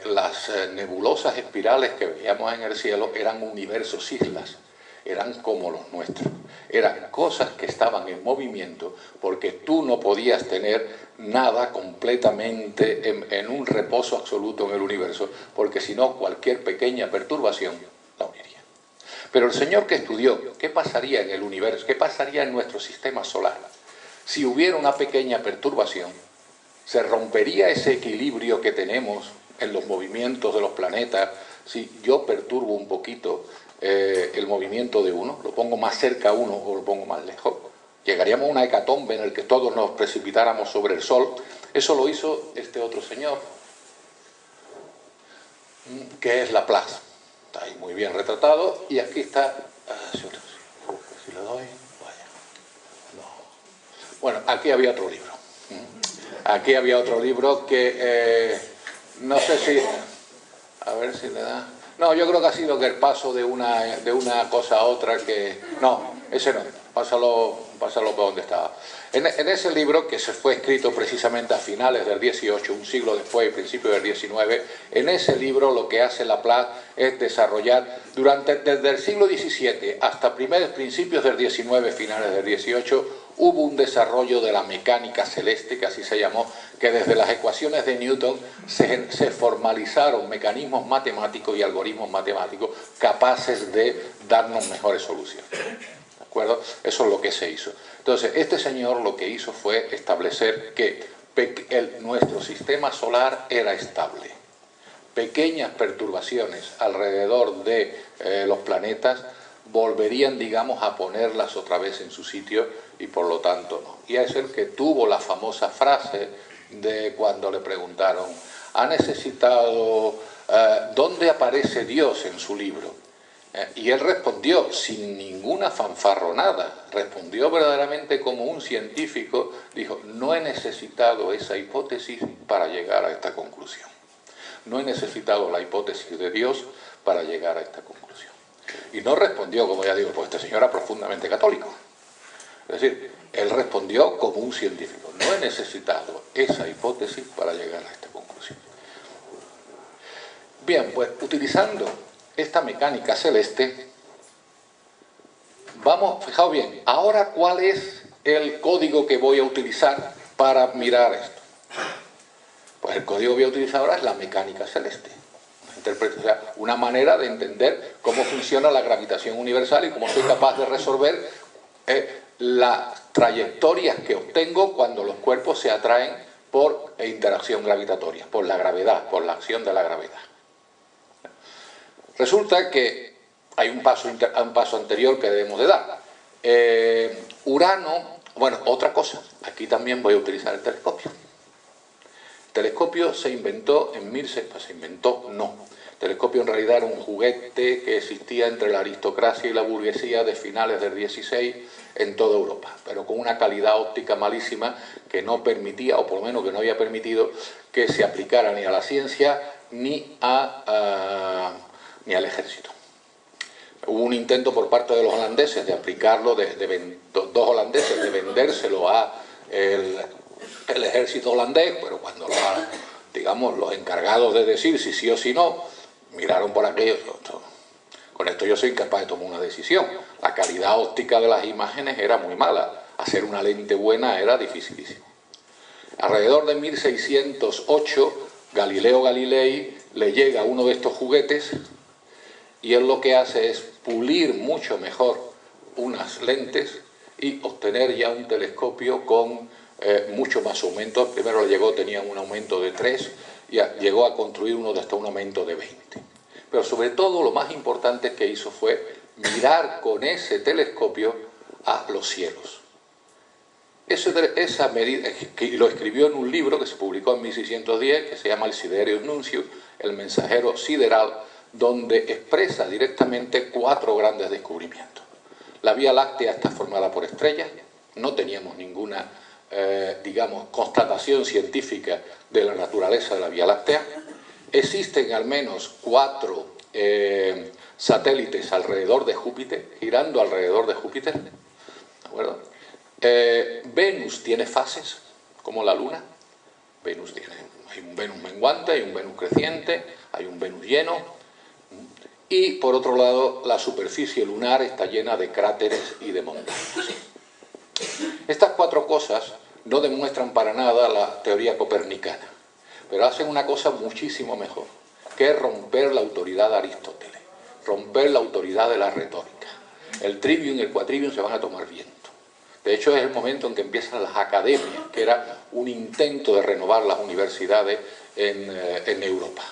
las nebulosas espirales que veíamos en el cielo eran universos islas, eran como los nuestros, eran cosas que estaban en movimiento porque tú no podías tener nada completamente en un reposo absoluto en el universo, porque si no cualquier pequeña perturbación la uniría. Pero el señor que estudió qué pasaría en el universo, qué pasaría en nuestro sistema solar, si hubiera una pequeña perturbación, se rompería ese equilibrio que tenemos en los movimientos de los planetas. Si yo perturbo un poquito el movimiento de uno, lo pongo más cerca a uno o lo pongo más lejos, llegaríamos a una hecatombe en el que todos nos precipitáramos sobre el Sol. Eso lo hizo este otro señor, que es Laplace. Está ahí muy bien retratado, y aquí está, si le doy, vaya, no. Bueno, aquí había otro libro. Aquí había otro libro que no sé si, a ver si le da. No, yo creo que ha sido que el paso de una cosa a otra que... No, ese no, pásalo por donde estaba. En ese libro, que se fue escrito precisamente a finales del 18, un siglo después, principios del 19, en ese libro lo que hace Laplace es desarrollar, desde el siglo XVII hasta principios del 19, finales del 18, hubo un desarrollo de la mecánica celeste, que así se llamó, que desde las ecuaciones de Newton se formalizaron mecanismos matemáticos y algoritmos matemáticos capaces de darnos mejores soluciones. ¿De acuerdo? Eso es lo que se hizo. Entonces, este señor lo que hizo fue establecer que nuestro sistema solar era estable. Pequeñas perturbaciones alrededor de los planetas volverían, digamos, a ponerlas otra vez en su sitio, y por lo tanto no. Y es el que tuvo la famosa frase de cuando le preguntaron, ¿ha necesitado, dónde aparece Dios en su libro? Y él respondió sin ninguna fanfarronada, respondió verdaderamente como un científico, dijo, no he necesitado esa hipótesis para llegar a esta conclusión. No he necesitado la hipótesis de Dios para llegar a esta conclusión. Y no respondió, como ya digo, pues este señor era profundamente católico. Es decir, él respondió como un científico. No he necesitado esa hipótesis para llegar a esta conclusión. Bien, pues utilizando esta mecánica celeste, vamos, fijaos bien, ahora ¿cuál es el código que voy a utilizar para mirar esto? Pues el código que voy a utilizar ahora es la mecánica celeste. O sea, una manera de entender cómo funciona la gravitación universal y cómo soy capaz de resolver las trayectorias que obtengo cuando los cuerpos se atraen por interacción gravitatoria, por la gravedad, por la acción de la gravedad. Resulta que hay un paso anterior que debemos de dar. Urano, bueno, otra cosa, aquí también voy a utilizar el telescopio. El telescopio se inventó en el telescopio en realidad era un juguete que existía entre la aristocracia y la burguesía de finales del 16 en toda Europa, pero con una calidad óptica malísima que no permitía, o por lo menos que no había permitido, que se aplicara ni a la ciencia ni al ejército. Hubo un intento por parte de los holandeses de aplicarlo, dos holandeses, de vendérselo a el ejército holandés, pero cuando digamos, los encargados de decir si sí o si no, miraron por aquello. Con esto yo soy incapaz de tomar una decisión. La calidad óptica de las imágenes era muy mala. Hacer una lente buena era dificilísimo. Alrededor de 1608, Galileo Galilei le llega uno de estos juguetes y él lo que hace es pulir mucho mejor unas lentes y obtener ya un telescopio con mucho más aumento. Primero le llegó, tenía un aumento de 3 y llegó a construir uno de hasta un aumento de 20. Pero sobre todo lo más importante que hizo fue mirar con ese telescopio a los cielos. Esa medida, que lo escribió en un libro que se publicó en 1610, que se llama el Sidereus Nuncius, el mensajero sideral, donde expresa directamente 4 grandes descubrimientos. La Vía Láctea está formada por estrellas, no teníamos ninguna digamos, constatación científica de la naturaleza de la Vía Láctea. Existen al menos 4 satélites alrededor de Júpiter, girando alrededor de Júpiter, ¿de acuerdo? Venus tiene fases, como la Luna. Hay un Venus menguante, hay un Venus creciente, hay un Venus lleno. Y, por otro lado, la superficie lunar está llena de cráteres y de montañas. Estas 4 cosas no demuestran para nada la teoría copernicana, pero hacen una cosa muchísimo mejor, que es romper la autoridad de Aristóteles, romper la autoridad de la retórica. El trivium y el quadrivium se van a tomar viento. De hecho, es el momento en que empiezan las academias, que era un intento de renovar las universidades en Europa.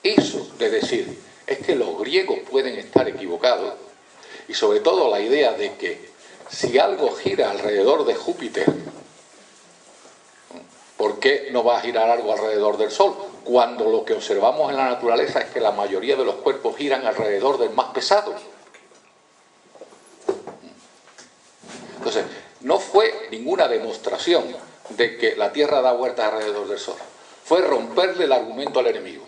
Eso, es decir, es que los griegos pueden estar equivocados, y sobre todo la idea de que si algo gira alrededor de Júpiter, ¿por qué no va a girar algo alrededor del Sol? Cuando lo que observamos en la naturaleza es que la mayoría de los cuerpos giran alrededor del más pesado. Entonces, no fue ninguna demostración de que la Tierra da vueltas alrededor del Sol. Fue romperle el argumento al enemigo.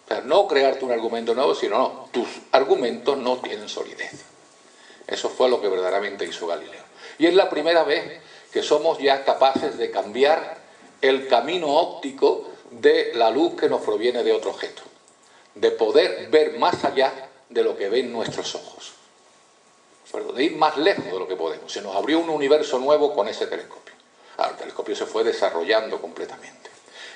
O sea, no crearte un argumento nuevo, sino no, tus argumentos no tienen solidez. Eso fue lo que verdaderamente hizo Galileo. Y es la primera vez que somos ya capaces de cambiar el camino óptico de la luz que nos proviene de otro objeto. De poder ver más allá de lo que ven nuestros ojos. De ir más lejos de lo que podemos. Se nos abrió un universo nuevo con ese telescopio. El telescopio se fue desarrollando completamente.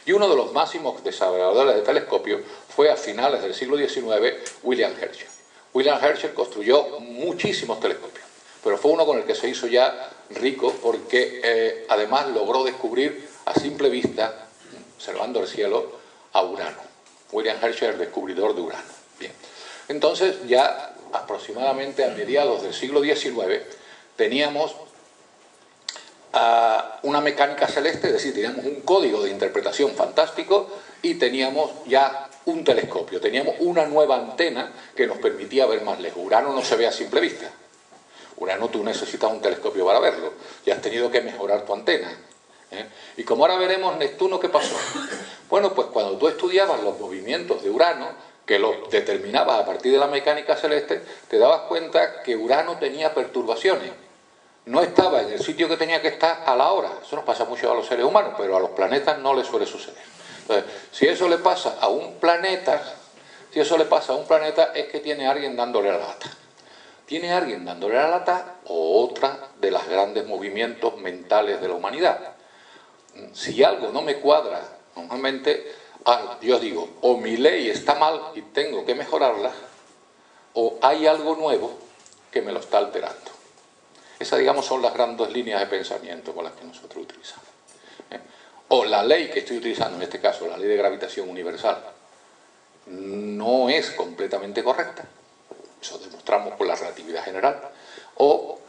Y uno de los máximos desarrolladores del telescopio fue a finales del siglo XIX William Herschel. William Herschel construyó muchísimos telescopios, pero fue uno con el que se hizo ya rico porque además logró descubrir a simple vista, observando el cielo, a Urano. William Herschel, el descubridor de Urano. Bien. Entonces, ya aproximadamente a mediados del siglo XIX, teníamos una mecánica celeste, es decir, teníamos un código de interpretación fantástico y teníamos ya un telescopio, teníamos una nueva antena que nos permitía ver más lejos. Urano no se ve a simple vista. Urano tú necesitas un telescopio para verlo, y has tenido que mejorar tu antena. Y como ahora veremos Neptuno, ¿qué pasó? Bueno, pues cuando tú estudiabas los movimientos de Urano, que los determinabas a partir de la mecánica celeste, te dabas cuenta que Urano tenía perturbaciones. No estaba en el sitio que tenía que estar a la hora. Eso nos pasa mucho a los seres humanos, pero a los planetas no les suele suceder. Entonces, si eso le pasa a un planeta, es que tiene alguien dándole la lata. Tiene alguien dándole la lata o otra de los grandes movimientos mentales de la humanidad. Si algo no me cuadra, normalmente yo digo, o mi ley está mal y tengo que mejorarla, o hay algo nuevo que me lo está alterando. Esas, digamos, son las grandes líneas de pensamiento con las que nosotros utilizamos. O la ley que estoy utilizando, en este caso, la ley de gravitación universal, no es completamente correcta. Eso demostramos con la relatividad general. O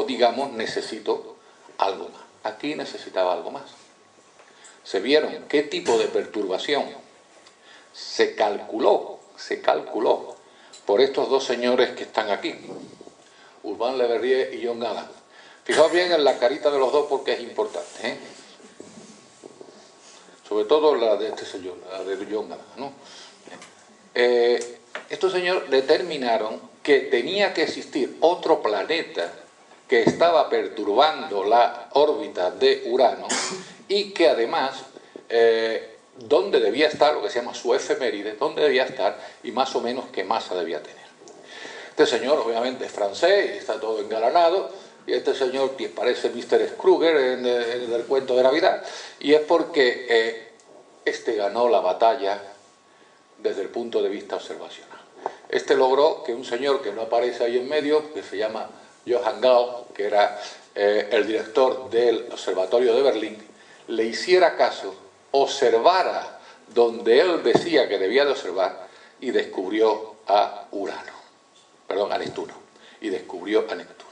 digamos, necesito algo más. Aquí necesitaba algo más. Se vieron qué tipo de perturbación se calculó por estos dos señores que están aquí, Urbain Le Verrier y John Galland. Fijaos bien en la carita de los dos porque es importante, ¿eh? Sobre todo la de este señor, la de John Galland, ¿no? Estos señores determinaron que tenía que existir otro planeta que estaba perturbando la órbita de Urano y que además dónde debía estar, lo que se llama su efeméride, dónde debía estar y más o menos qué masa debía tener. Este señor obviamente es francés y está todo engalanado, y este señor que parece Mr. Scrooge en el cuento de Navidad, y es porque este ganó la batalla desde el punto de vista observacional. Este logró que un señor que no aparece ahí en medio, que se llama Johann Gall, que era el director del Observatorio de Berlín, le hiciera caso, observara donde él decía que debía de observar y descubrió a Neptuno, y descubrió a Neptuno.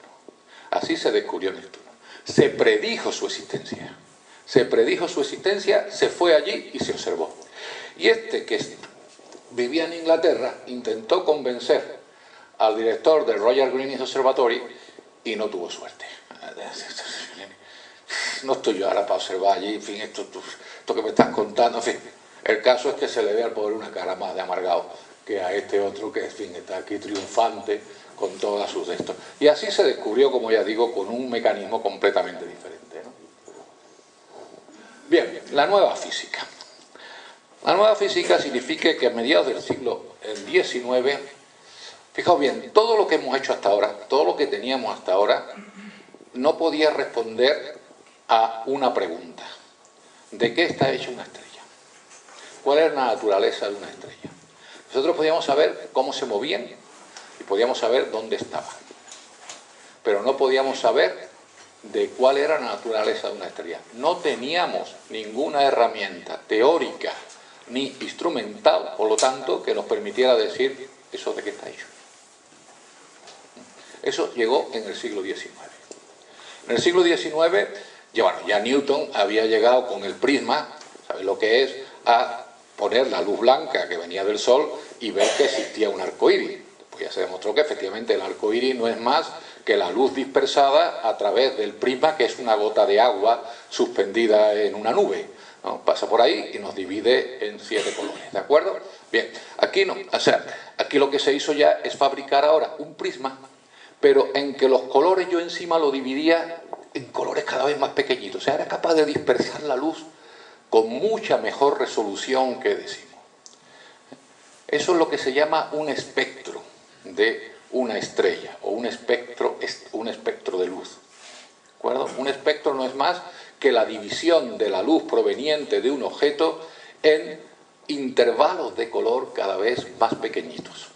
Así se descubrió Neptuno. Se predijo su existencia. Se fue allí y se observó. Y este que vivía en Inglaterra intentó convencer al director del Royal Greenwich Observatory y no tuvo suerte. No estoy yo ahora para observar allí, en fin, esto que me estás contando, en fin. El caso es que se le ve al pobre una cara más de amargado que a este otro que, en fin, está aquí triunfante con todas sus de estos. Y así se descubrió, como ya digo, con un mecanismo completamente diferente, ¿no? Bien, la nueva física. La nueva física significa que a mediados del siglo XIX, fijaos bien, todo lo que hemos hecho hasta ahora, todo lo que teníamos hasta ahora, no podía responder a una pregunta. ¿De qué está hecha una estrella? ¿Cuál es la naturaleza de una estrella? Nosotros podíamos saber cómo se movían y podíamos saber dónde estaban, pero no podíamos saber de cuál era la naturaleza de una estrella. No teníamos ninguna herramienta teórica ni instrumental, por lo tanto, que nos permitiera decir eso de qué está hecho. Eso llegó en el siglo XIX. En el siglo XIX, ya Newton había llegado con el prisma, ¿sabes lo que es?, a poner la luz blanca que venía del Sol y ver que existía un arco iris. Pues ya se demostró que efectivamente el arco iris no es más que la luz dispersada a través del prisma, que es una gota de agua suspendida en una nube, ¿no? Pasa por ahí y nos divide en 7 colores, ¿de acuerdo? Bien, aquí no, o sea, aquí lo que se hizo ya es fabricar ahora un prisma, pero en que los colores yo encima lo dividía en colores cada vez más pequeñitos, o sea, era capaz de dispersar la luz con mucha mejor resolución que decimos. Eso es lo que se llama un espectro de una estrella, o un espectro de luz, ¿de acuerdo? Un espectro no es más que la división de la luz proveniente de un objeto en intervalos de color cada vez más pequeñitos.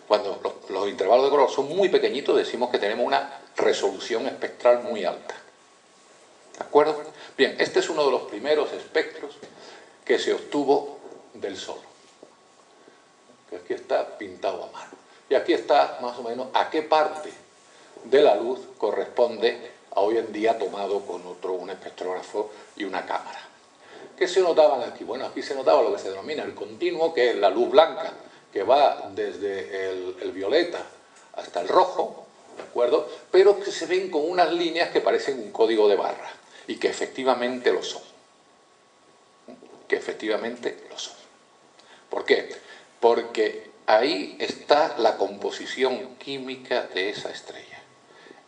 Cuando los intervalos de color son muy pequeñitos, decimos que tenemos una resolución espectral muy alta. ¿De acuerdo? Bien, este es uno de los primeros espectros que se obtuvo del Sol. Que aquí está pintado a mano. Y aquí está más o menos a qué parte de la luz corresponde a hoy en día tomado con un espectrógrafo y una cámara. ¿Qué se notaban aquí? Bueno, aquí se notaba lo que se denomina el continuo, que es la luz blanca, que va desde el violeta hasta el rojo, ¿de acuerdo? Pero que se ven con unas líneas que parecen un código de barra, y que efectivamente lo son. ¿Por qué? Porque ahí está la composición química de esa estrella.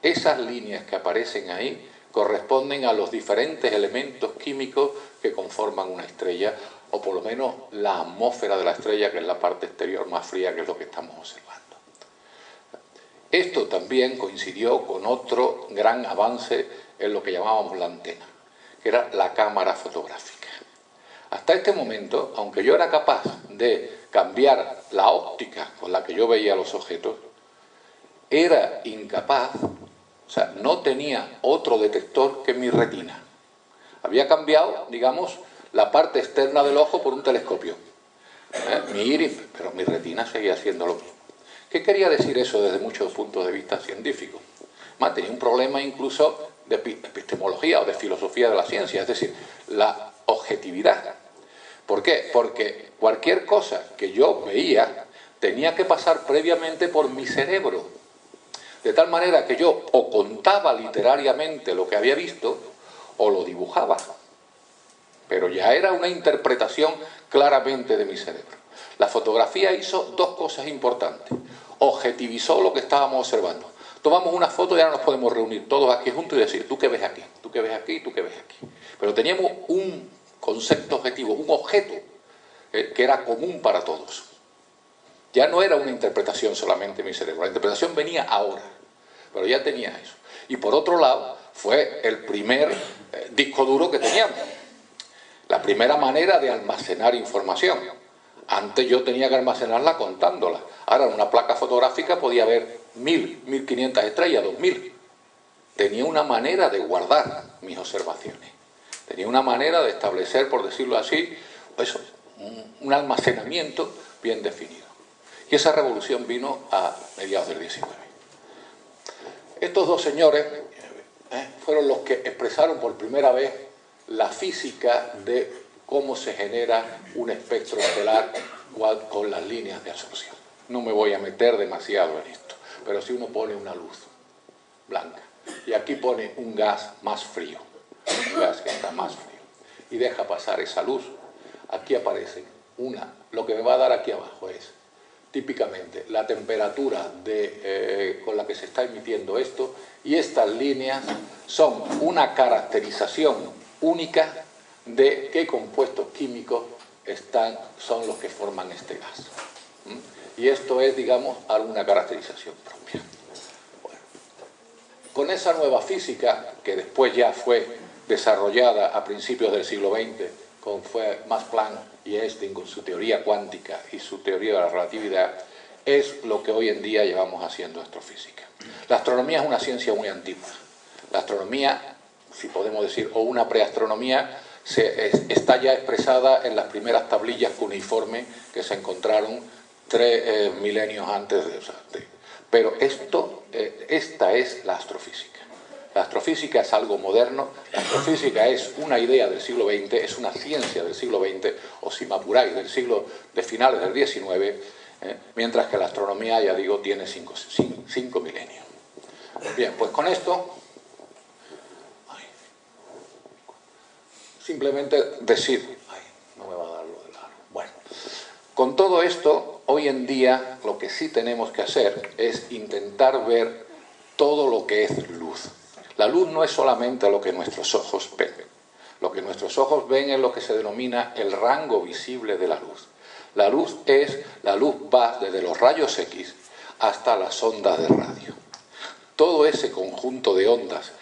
Esas líneas que aparecen ahí corresponden a los diferentes elementos químicos que conforman una estrella, o por lo menos la atmósfera de la estrella, que es la parte exterior más fría, que es lo que estamos observando. Esto también coincidió con otro gran avance en lo que llamábamos la antena, que era la cámara fotográfica. Hasta este momento, aunque yo era capaz de cambiar la óptica con la que yo veía los objetos, era incapaz, o sea, no tenía otro detector que mi retina. Había cambiado, digamos, la parte externa del ojo por un telescopio. Mi iris, pero mi retina seguía siendo lo mismo. ¿Qué quería decir eso desde muchos puntos de vista científicos? Más, tenía un problema incluso de epistemología o de filosofía de la ciencia, es decir, la objetividad. ¿Por qué? Porque cualquier cosa que yo veía tenía que pasar previamente por mi cerebro. De tal manera que yo o contaba literariamente lo que había visto o lo dibujaba. Pero ya era una interpretación claramente de mi cerebro. La fotografía hizo dos cosas importantes. Objetivizó lo que estábamos observando. Tomamos una foto y ahora nos podemos reunir todos aquí juntos y decir, tú qué ves aquí, tú qué ves aquí, tú qué ves aquí. Pero teníamos un concepto objetivo, un objeto que era común para todos. Ya no era una interpretación solamente de mi cerebro, la interpretación venía ahora, pero ya tenía eso. Y por otro lado, fue el primer disco duro que teníamos, la primera manera de almacenar información. Antes yo tenía que almacenarla contándola. Ahora en una placa fotográfica podía haber 1000, 1500 estrellas, 2000. Tenía una manera de guardar mis observaciones. Tenía una manera de establecer, por decirlo así, eso, un almacenamiento bien definido. Y esa revolución vino a mediados del 19. Estos dos señores fueron los que expresaron por primera vez la física de cómo se genera un espectro estelar con las líneas de absorción. No me voy a meter demasiado en esto, pero si uno pone una luz blanca y aquí pone un gas más frío, un gas que está más frío, y deja pasar esa luz, aquí aparece lo que me va a dar aquí abajo es típicamente la temperatura con la que se está emitiendo esto, y estas líneas son una caracterización única de qué compuestos químicos son los que forman este gas. Y esto es, digamos, alguna caracterización propia. Bueno, con esa nueva física, que después ya fue desarrollada a principios del siglo XX, fue Max Planck y Einstein con su teoría cuántica y su teoría de la relatividad, es lo que hoy en día llevamos haciendo astrofísica. La astronomía es una ciencia muy antigua. La astronomía, si podemos decir, o una preastronomía, está ya expresada en las primeras tablillas cuneiformes que se encontraron 3 milenios antes pero esta es la astrofísica. La astrofísica es algo moderno, la astrofísica es una idea del siglo XX, es una ciencia del siglo XX, o si me apuráis, de finales del XIX, mientras que la astronomía, ya digo, tiene 5 milenios. Bien, pues con esto, simplemente decir, no me va a dar lo de largo. Bueno, con todo esto, hoy en día lo que sí tenemos que hacer es intentar ver todo lo que es luz. La luz no es solamente lo que nuestros ojos ven. Lo que nuestros ojos ven es lo que se denomina el rango visible de la luz. La luz va desde los rayos X hasta las ondas de radio. Todo ese conjunto de ondas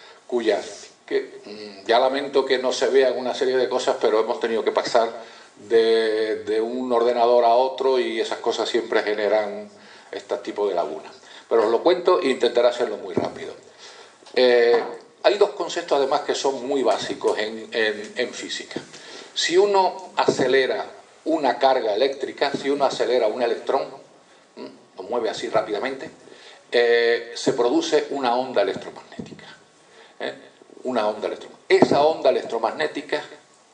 ya lamento que no se vean una serie de cosas, pero hemos tenido que pasar de un ordenador a otro y esas cosas siempre generan este tipo de lagunas. Pero os lo cuento e intentaré hacerlo muy rápido. Hay dos conceptos además que son muy básicos en física. Si uno acelera una carga eléctrica, si uno acelera un electrón, lo mueve así rápidamente, se produce una onda electromagnética. Esa onda electromagnética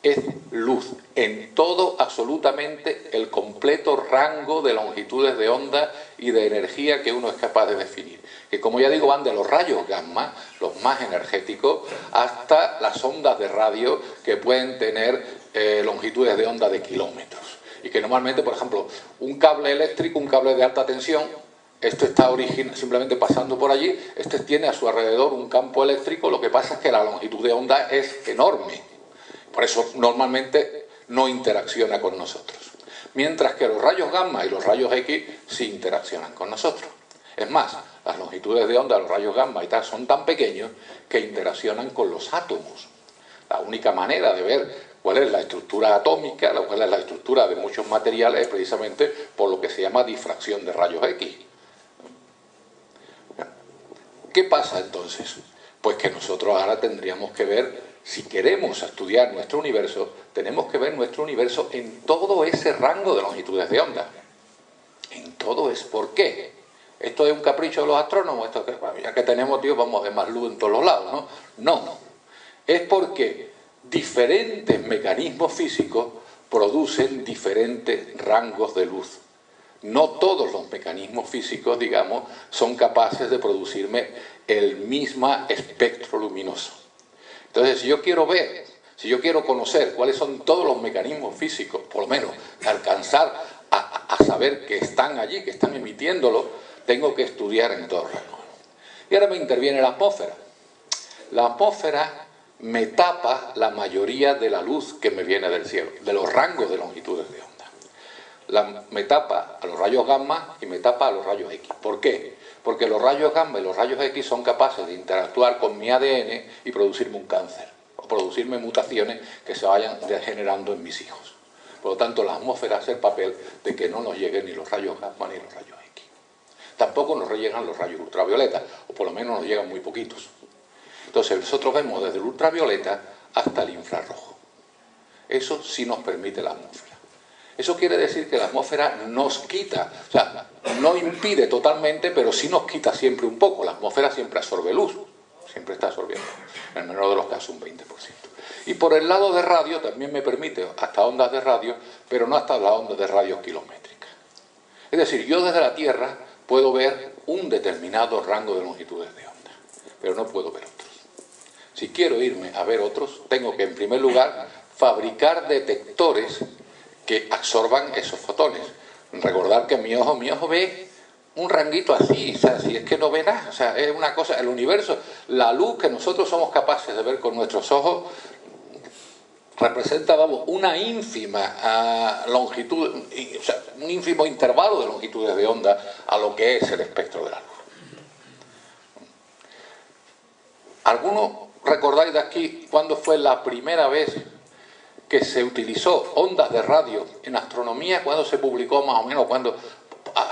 es luz en todo absolutamente el completo rango de longitudes de onda y de energía que uno es capaz de definir, que como ya digo van de los rayos gamma, los más energéticos, hasta las ondas de radio que pueden tener longitudes de onda de kilómetros, y que normalmente, por ejemplo, un cable eléctrico, un cable de alta tensión, esto está simplemente pasando por allí, este tiene a su alrededor un campo eléctrico, lo que pasa es que la longitud de onda es enorme. Por eso normalmente no interacciona con nosotros. Mientras que los rayos gamma y los rayos X sí interaccionan con nosotros. Es más, las longitudes de onda de los rayos gamma y tal son tan pequeños que interaccionan con los átomos. La única manera de ver cuál es la estructura atómica, cuál es la estructura de muchos materiales, precisamente por lo que se llama difracción de rayos X. ¿Qué pasa entonces? Pues que nosotros ahora tendríamos que ver, si queremos estudiar nuestro universo, tenemos que ver nuestro universo en todo ese rango de longitudes de onda. En todo es. ¿Por qué? ¿Esto es un capricho de los astrónomos? ¿Esto es, bueno, ya que tenemos, tío, vamos a ver más luz en todos los lados, ¿no? No. Es porque diferentes mecanismos físicos producen diferentes rangos de luz. No todos los mecanismos físicos, digamos, son capaces de producirme el mismo espectro luminoso. Entonces, si yo quiero ver, si yo quiero conocer cuáles son todos los mecanismos físicos, por lo menos alcanzar a saber que están allí, que están emitiéndolo, tengo que estudiar en todo rango. Y ahora me interviene la atmósfera. La atmósfera me tapa la mayoría de la luz que me viene del cielo, de los rangos de longitudes de onda. Me tapa a los rayos gamma y me tapa a los rayos X. ¿Por qué? Porque los rayos gamma y los rayos X son capaces de interactuar con mi ADN y producirme un cáncer, o producirme mutaciones que se vayan degenerando en mis hijos. Por lo tanto, la atmósfera hace el papel de que no nos lleguen ni los rayos gamma ni los rayos X. Tampoco nos llegan los rayos ultravioleta, o por lo menos nos llegan muy poquitos. Entonces, nosotros vemos desde el ultravioleta hasta el infrarrojo. Eso sí nos permite la atmósfera. Eso quiere decir que la atmósfera nos quita, o sea, no impide totalmente, pero sí nos quita siempre un poco. La atmósfera siempre absorbe luz, siempre está absorbiendo, en el menor de los casos un 20%. Y por el lado de radio también me permite hasta ondas de radio, pero no hasta las ondas de radio kilométricas. Es decir, yo desde la Tierra puedo ver un determinado rango de longitudes de onda, pero no puedo ver otros. Si quiero irme a ver otros, tengo que, en primer lugar, fabricar detectores que absorban esos fotones. Recordar que mi ojo ve un ranguito así, o sea, si es que no ve nada, o sea, es una cosa, el universo, la luz que nosotros somos capaces de ver con nuestros ojos representa, vamos, una ínfima longitud, o sea, un ínfimo intervalo de longitudes de onda a lo que es el espectro de la luz. ¿Algunos recordáis de aquí cuándo fue la primera vez que se utilizó ondas de radio en astronomía? ¿Cuándo se publicó más o menos? ¿Cuándo?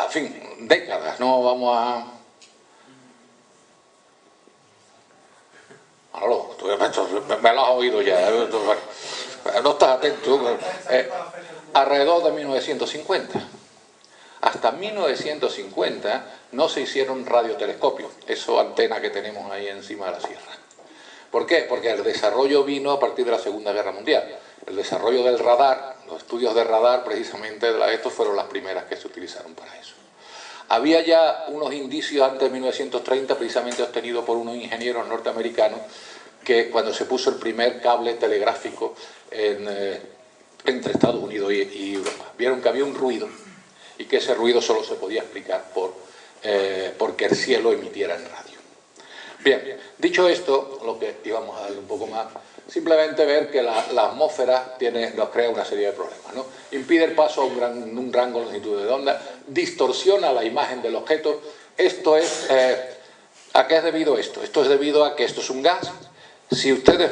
En fin, décadas, no vamos a... Aló, me lo has oído ya, no estás atento. Alrededor de 1950. Hasta 1950 no se hicieron radiotelescopios, eso antena que tenemos ahí encima de la sierra. ¿Por qué? Porque el desarrollo vino a partir de la Segunda Guerra Mundial. El desarrollo del radar, los estudios de radar precisamente, estos fueron las primeras que se utilizaron para eso. Había ya unos indicios antes de 1930, precisamente obtenidos por unos ingenieros norteamericanos, que cuando se puso el primer cable telegráfico entre Estados Unidos y Europa, vieron que había un ruido y que ese ruido solo se podía explicar porque el cielo emitiera en radio. Bien, dicho esto, lo que íbamos a darle un poco más, simplemente ver que la atmósfera nos crea una serie de problemas, ¿no? Impide el paso a un rango de longitud de onda, distorsiona la imagen del objeto. Esto es... ¿a qué es debido esto? Esto es debido a que esto es un gas. Si ustedes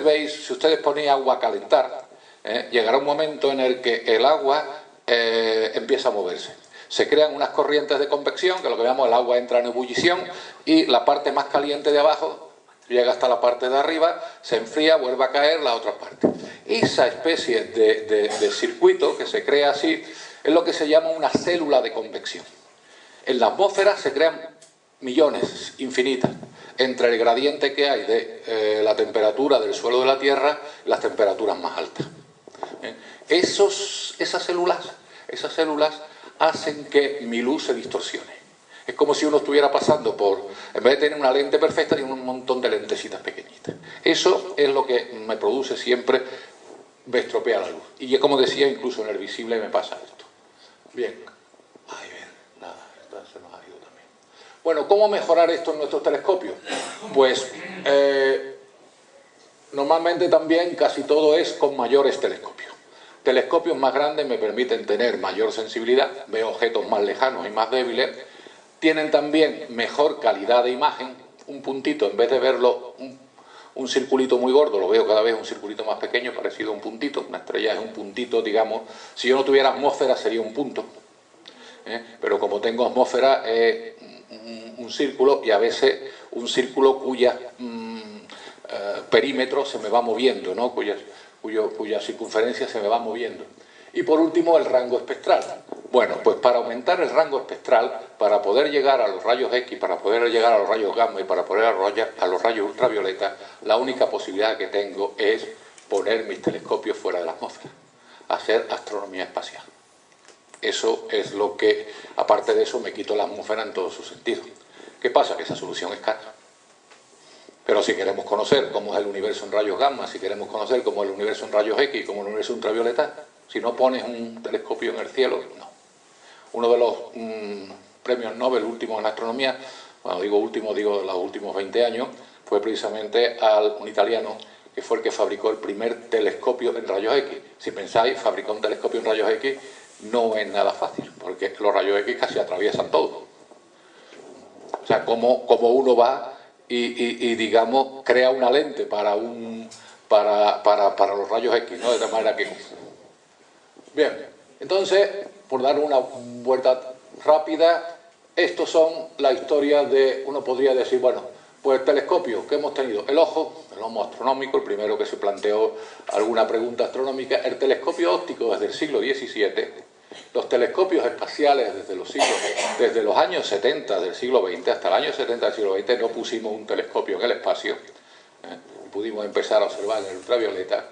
ponéis agua a calentar, llegará un momento en el que el agua empieza a moverse. Se crean unas corrientes de convección, que lo que llamamos el agua entra en ebullición, y la parte más caliente de abajo llega hasta la parte de arriba, se enfría, vuelve a caer la otra parte. Esa especie de circuito que se crea así es lo que se llama una célula de convección. En la atmósfera se crean millones, infinitas, entre el gradiente que hay de la temperatura del suelo de la Tierra y las temperaturas más altas. Esas células hacen que mi luz se distorsione. Es como si uno estuviera pasando en vez de tener una lente perfecta, tiene un montón de lentecitas pequeñitas. Eso es lo que me produce siempre, me estropea la luz. Y como decía, incluso en el visible me pasa esto. Bien. Nada, esto se nos ha ido también. Bueno, ¿cómo mejorar esto en nuestros telescopios? Pues normalmente también casi todo es con mayores telescopios. Telescopios más grandes me permiten tener mayor sensibilidad, veo objetos más lejanos y más débiles, tienen también mejor calidad de imagen, un puntito en vez de verlo un circulito muy gordo, lo veo cada vez un circulito más pequeño, parecido a un puntito. Una estrella es un puntito, digamos, si yo no tuviera atmósfera sería un punto, pero como tengo atmósfera es un círculo, y a veces un círculo cuya perímetro se me va moviendo, ¿no? cuya circunferencia se me va moviendo. Y por último, el rango espectral. Bueno, pues para aumentar el rango espectral, para poder llegar a los rayos X, para poder llegar a los rayos gamma y para poder a los rayos ultravioleta, la única posibilidad que tengo es poner mis telescopios fuera de la atmósfera, hacer astronomía espacial. Eso es lo que, aparte de eso, me quito la atmósfera en todo su sentido. ¿Qué pasa? Que esa solución es cara. Pero si queremos conocer cómo es el universo en rayos gamma, si queremos conocer cómo es el universo en rayos X, cómo es el universo ultravioleta, si no pones un telescopio en el cielo, no. Uno de los premios Nobel últimos en astronomía, cuando digo último, digo de los últimos 20 años, fue precisamente un italiano que fue el que fabricó el primer telescopio en rayos X. Si pensáis, fabricar un telescopio en rayos X no es nada fácil, porque los rayos X casi atraviesan todo. O sea, como uno va y digamos, crea una lente para los rayos X, ¿no? De tal manera que... Bien, entonces, por dar una vuelta rápida, estos son la historia de, uno podría decir, bueno, pues el telescopio que hemos tenido, el ojo astronómico, el primero que se planteó alguna pregunta astronómica, el telescopio óptico desde el siglo XVII, los telescopios espaciales desde los años 70 del siglo XX hasta el año 70 del siglo XX no pusimos un telescopio en el espacio, pudimos empezar a observar en el ultravioleta.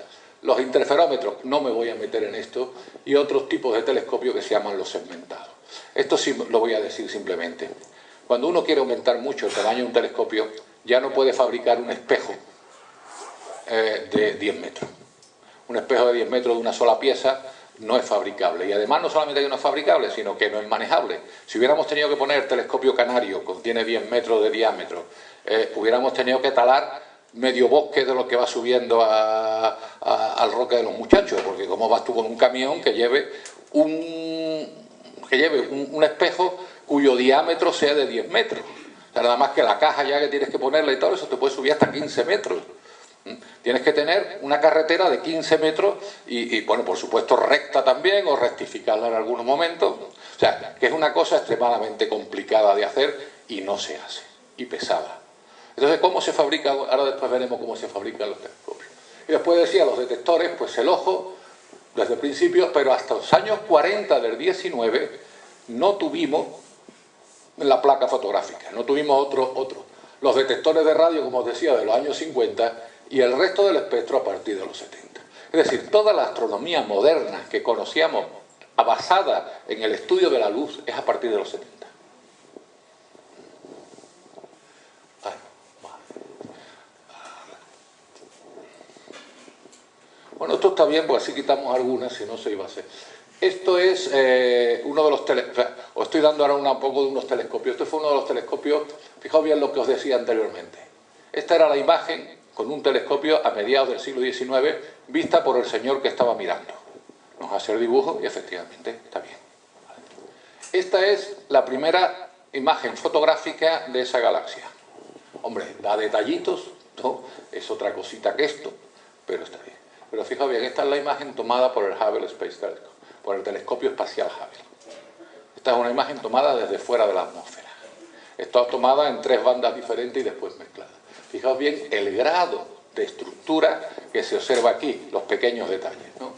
Los interferómetros, no me voy a meter en esto, y otros tipos de telescopios que se llaman los segmentados. Esto sí lo voy a decir simplemente. Cuando uno quiere aumentar mucho el tamaño de un telescopio, ya no puede fabricar un espejo de 10 metros. Un espejo de 10 metros de una sola pieza no es fabricable. Y además no solamente que no es fabricable, sino que no es manejable. Si hubiéramos tenido que poner el telescopio canario, que tiene 10 metros de diámetro, hubiéramos tenido que talar medio bosque de lo que va subiendo al Roque de los Muchachos, porque como vas tú con un camión que lleve un espejo cuyo diámetro sea de 10 metros. O sea, nada más que la caja ya que tienes que ponerle y todo eso te puede subir hasta 15 metros. Tienes que tener una carretera de 15 metros y bueno, por supuesto recta también, o rectificarla en algunos momentos. O sea, que es una cosa extremadamente complicada de hacer y no se hace, y pesada. Entonces, ¿cómo se fabrica? Ahora después veremos cómo se fabrican los telescopios. Y después decía, los detectores, pues el ojo, desde el principio, pero hasta los años 40 del 19, no tuvimos la placa fotográfica, no tuvimos otro. Los detectores de radio, como os decía, de los años 50, y el resto del espectro a partir de los 70. Es decir, toda la astronomía moderna que conocíamos, basada en el estudio de la luz, es a partir de los 70. Bueno, esto está bien, pues así quitamos algunas, si no se iba a hacer. Esto es uno de los telescopios, os estoy dando ahora un poco de unos telescopios. Este fue uno de los telescopios, fijaos bien lo que os decía anteriormente. Esta era la imagen con un telescopio a mediados del siglo XIX, vista por el señor que estaba mirando. Nos hace el dibujo y efectivamente está bien. Esta es la primera imagen fotográfica de esa galaxia. Hombre, da detallitos, ¿no? Es otra cosita que esto, pero está bien. Pero fijaos bien, esta es la imagen tomada por el Hubble Space Telescope, por el telescopio espacial Hubble. Esta es una imagen tomada desde fuera de la atmósfera. Está tomada en 3 bandas diferentes y después mezclada. Fijaos bien el grado de estructura que se observa aquí, los pequeños detalles, ¿no?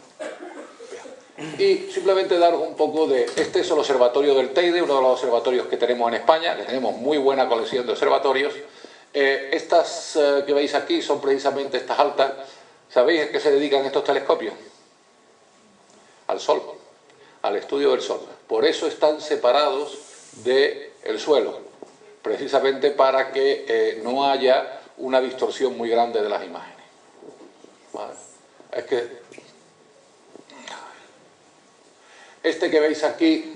Y simplemente daros un poco de... Este es el observatorio del Teide, uno de los observatorios que tenemos en España, que tenemos muy buena colección de observatorios. Estas que veis aquí son precisamente estas altas. ¿Sabéis a qué se dedican estos telescopios? Al Sol, al estudio del Sol. Por eso están separados del suelo, precisamente para que no haya una distorsión muy grande de las imágenes. ¿Vale? Es que este que veis aquí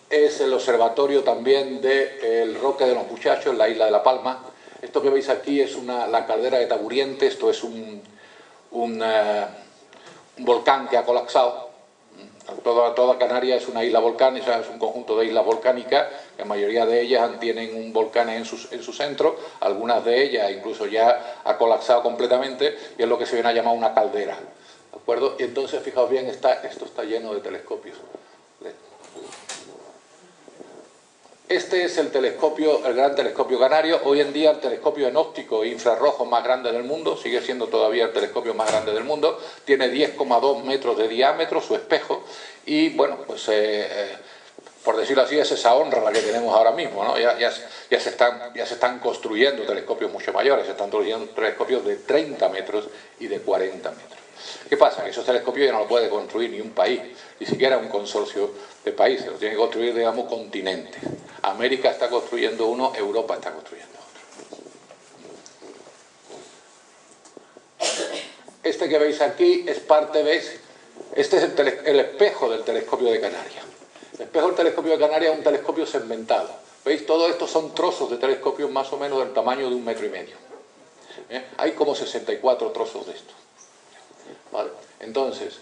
es el observatorio también del Roque de los Muchachos, en la isla de La Palma. Esto que veis aquí es la caldera de Taburiente. Esto es un volcán que ha colapsado, toda Canarias es una isla volcánica, es un conjunto de islas volcánicas, la mayoría de ellas tienen un volcán en su centro, algunas de ellas incluso ya ha colapsado completamente y es lo que se viene a llamar una caldera, ¿de acuerdo? Y entonces, fijaos bien, esto está lleno de telescopios. Este es el gran telescopio canario. Hoy en día el telescopio en óptico e infrarrojo más grande del mundo, sigue siendo todavía el telescopio más grande del mundo, tiene 10,2 metros de diámetro, su espejo, y bueno, pues por decirlo así, es esa honra la que tenemos ahora mismo, ¿no? Ya se están construyendo telescopios mucho mayores, se están construyendo telescopios de 30 metros y de 40 metros. ¿Qué pasa? Que esos telescopios ya no lo puede construir ni un país, ni siquiera un consorcio de países, lo tiene que construir, digamos, continentes. América está construyendo uno, Europa está construyendo otro. Este que veis aquí es parte, ¿veis? Este es el espejo del telescopio de Canarias. El espejo del telescopio de Canarias es un telescopio segmentado. ¿Veis? Todo esto son trozos de telescopios más o menos del tamaño de 1,5 metros. Hay como 64 trozos de esto. ¿Vale? Entonces,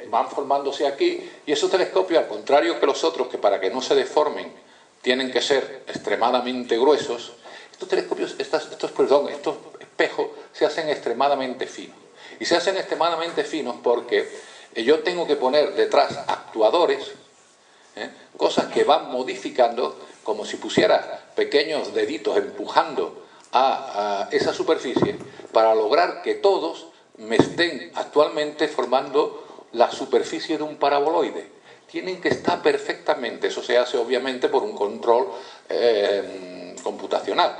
van formándose aquí, y esos telescopios, al contrario que los otros, que para que no se deformen tienen que ser extremadamente gruesos, estos telescopios, estos espejos se hacen extremadamente finos. Y se hacen extremadamente finos porque yo tengo que poner detrás actuadores, cosas que van modificando, como si pusiera pequeños deditos empujando a esa superficie, para lograr que todos me estén actualmente formando la superficie de un paraboloide. Tienen que estar perfectamente, eso se hace obviamente por un control computacional.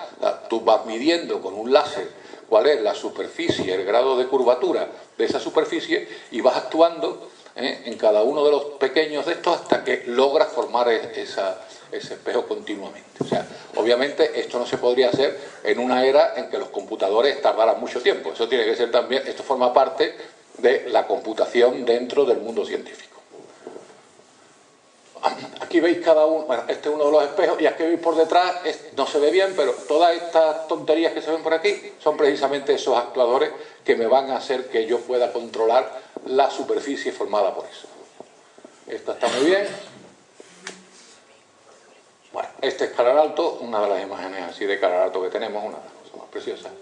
Tú vas midiendo con un láser cuál es la superficie, el grado de curvatura de esa superficie, y vas actuando en cada uno de los pequeños de estos hasta que logras formar ese espejo continuamente. O sea, obviamente esto no se podría hacer en una era en que los computadores tardaran mucho tiempo. Eso tiene que ser también, esto forma parte de la computación dentro del mundo científico. Aquí veis cada uno, bueno, este es uno de los espejos, y aquí veis por detrás, no se ve bien, pero todas estas tonterías que se ven por aquí son precisamente esos actuadores que me van a hacer que yo pueda controlar la superficie formada por eso. Esta está muy bien. Bueno, este es Calar Alto, una de las imágenes así de Calar Alto que tenemos, una de las cosas más preciosas.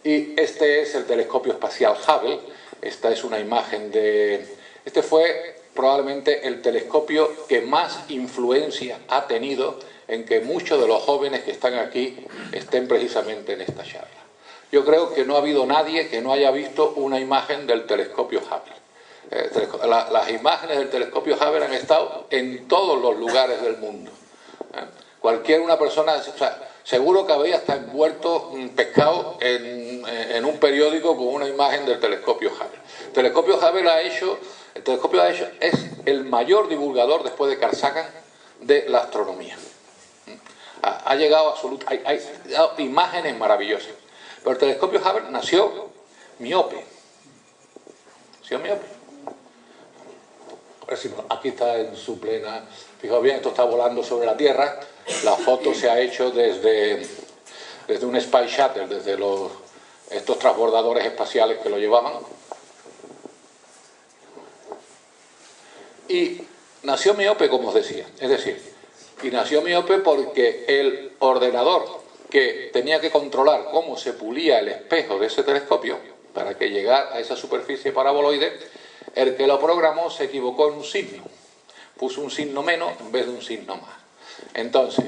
Y este es el telescopio espacial Hubble. Esta es una imagen de... Este fue probablemente el telescopio que más influencia ha tenido en que muchos de los jóvenes que están aquí estén precisamente en esta charla. Yo creo que no ha habido nadie que no haya visto una imagen del telescopio Hubble. Las imágenes del telescopio Hubble han estado en todos los lugares del mundo. Una persona, o sea, seguro que había hasta envuelto pescado en un periódico con una imagen del telescopio Hubble. El telescopio Hubble es el mayor divulgador después de Carl Sagan de la astronomía. Ha llegado hay imágenes maravillosas. Pero el telescopio Hubble nació miope. Aquí está en su plena... Fijaos bien, esto está volando sobre la Tierra. La foto se ha hecho desde un Space Shuttle, desde estos transbordadores espaciales que lo llevaban. Y nació miope, como os decía. Es decir, y nació miope porque el ordenador que tenía que controlar cómo se pulía el espejo de ese telescopio para que llegara a esa superficie paraboloide, el que lo programó se equivocó en un signo. Puso un signo menos en vez de un signo más. Entonces,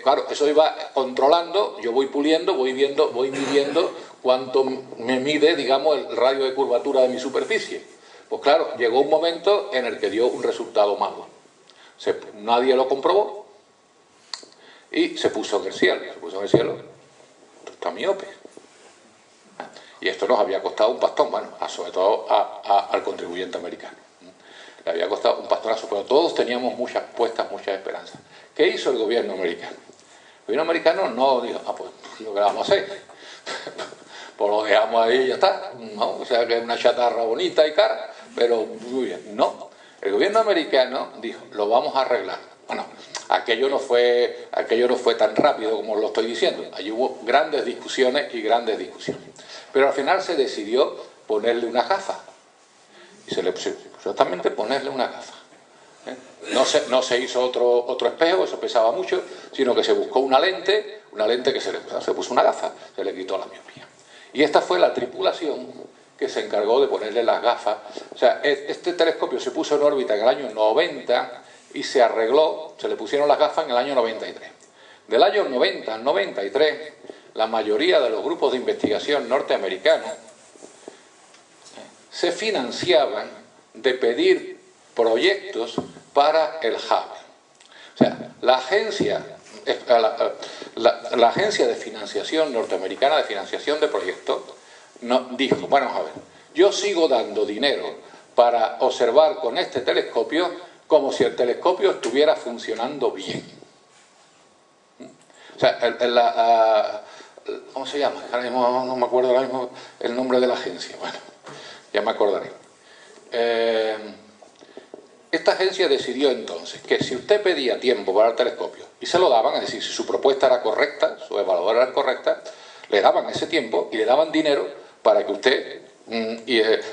claro, eso iba controlando, yo voy puliendo, voy midiendo cuánto me mide, digamos, el radio de curvatura de mi superficie. Pues claro, llegó un momento en el que dio un resultado malo. Nadie lo comprobó y se puso en el cielo. Está miope. Y esto nos había costado un pastón, bueno, sobre todo al contribuyente americano. Le había costado un pastorazo, pero todos teníamos muchas esperanzas. ¿Qué hizo el gobierno americano? El gobierno americano no dijo, pues lo que vamos a hacer, pues lo dejamos ahí y ya está, ¿no? O sea que es una chatarra bonita y cara, pero muy bien. No, el gobierno americano dijo, lo vamos a arreglar. Bueno, aquello no fue tan rápido como lo estoy diciendo. Allí hubo grandes discusiones. Pero al final se decidió ponerle una gafa. y se le puso exactamente ponerle una gafa. No se hizo otro espejo, eso pesaba mucho, sino que se buscó una lente que se puso una gafa, se le quitó la miopía. Y esta fue la tripulación que se encargó de ponerle las gafas. O sea, este telescopio se puso en órbita en el año 90 y se arregló, se le pusieron las gafas en el año 93. Del año 90 al 93, la mayoría de los grupos de investigación norteamericanos se financiaban de pedir proyectos para el Hubble. O sea, la agencia de financiación norteamericana de financiación de proyectos dijo, bueno, a ver, yo sigo dando dinero para observar con este telescopio como si el telescopio estuviera funcionando bien. O sea, ¿cómo se llama? No me acuerdo ahora mismo el nombre de la agencia. Bueno, ya me acordaré. Esta agencia decidió entonces que si usted pedía tiempo para el telescopio y se lo daban, es decir, si su propuesta era correcta, su evaluadora era correcta, le daban ese tiempo y le daban dinero para que usted,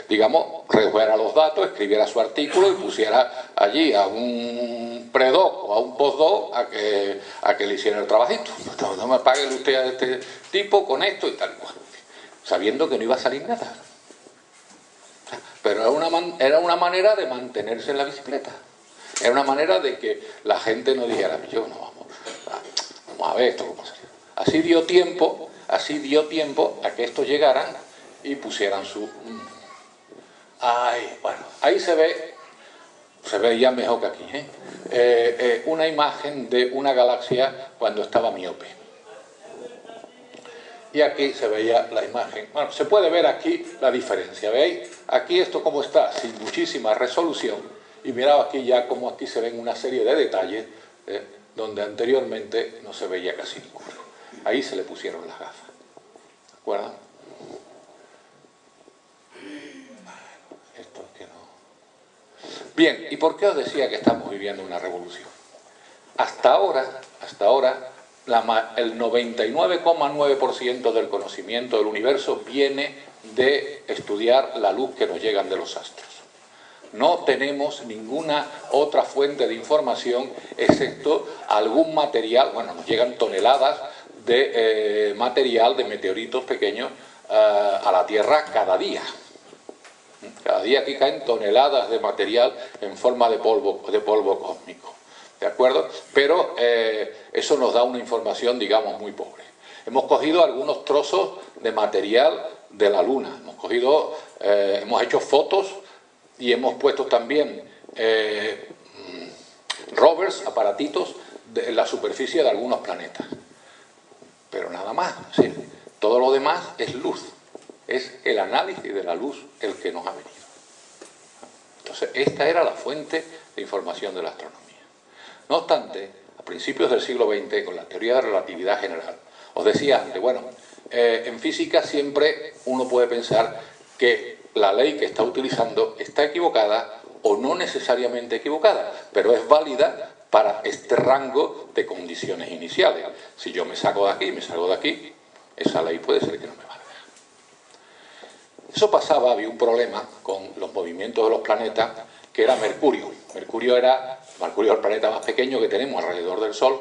digamos, recogiera los datos, escribiera su artículo y pusiera allí a un predoc o a un postdoc a que le hiciera el trabajito. No me pague usted a este tipo con esto y tal cual, sabiendo que no iba a salir nada. Pero era una manera de mantenerse en la bicicleta. Era una manera de que la gente no dijera, yo no, vamos a ver esto cómo salió. Así dio tiempo a que estos llegaran y pusieran su... Bueno, ahí se ve ya mejor que aquí, una imagen de una galaxia cuando estaba miope. Y aquí se veía la imagen. Bueno, se puede ver aquí la diferencia, ¿veis? Aquí esto como está, sin muchísima resolución, y mirad aquí ya como aquí se ven una serie de detalles donde anteriormente no se veía casi ninguno. Ahí se le pusieron las gafas. ¿De acuerdo? Esto es que no... Bien, ¿y por qué os decía que estamos viviendo una revolución? Hasta ahora, el 99,9% del conocimiento del universo viene de estudiar la luz que nos llegan de los astros. No tenemos ninguna otra fuente de información excepto algún material, bueno, nos llegan toneladas de material de meteoritos pequeños a la Tierra cada día. Cada día aquí caen toneladas de material en forma de polvo cósmico. ¿De acuerdo? Pero eso nos da una información, digamos, muy pobre. Hemos cogido algunos trozos de material de la Luna. Hemos hecho fotos y hemos puesto también rovers, aparatitos, en la superficie de algunos planetas. Pero nada más. Es decir, todo lo demás es luz. Es el análisis de la luz el que nos ha venido. Entonces, esta era la fuente de información de la astronomía. No obstante, a principios del siglo XX, con la teoría de relatividad general, os decía antes, bueno, en física siempre uno puede pensar que la ley que está utilizando está equivocada o no necesariamente equivocada, pero es válida para este rango de condiciones iniciales. Si yo me saco de aquí y me salgo de aquí, esa ley puede ser que no me valga. Eso pasaba, había un problema con los movimientos de los planetas, que era Mercurio. Mercurio es el planeta más pequeño que tenemos alrededor del Sol,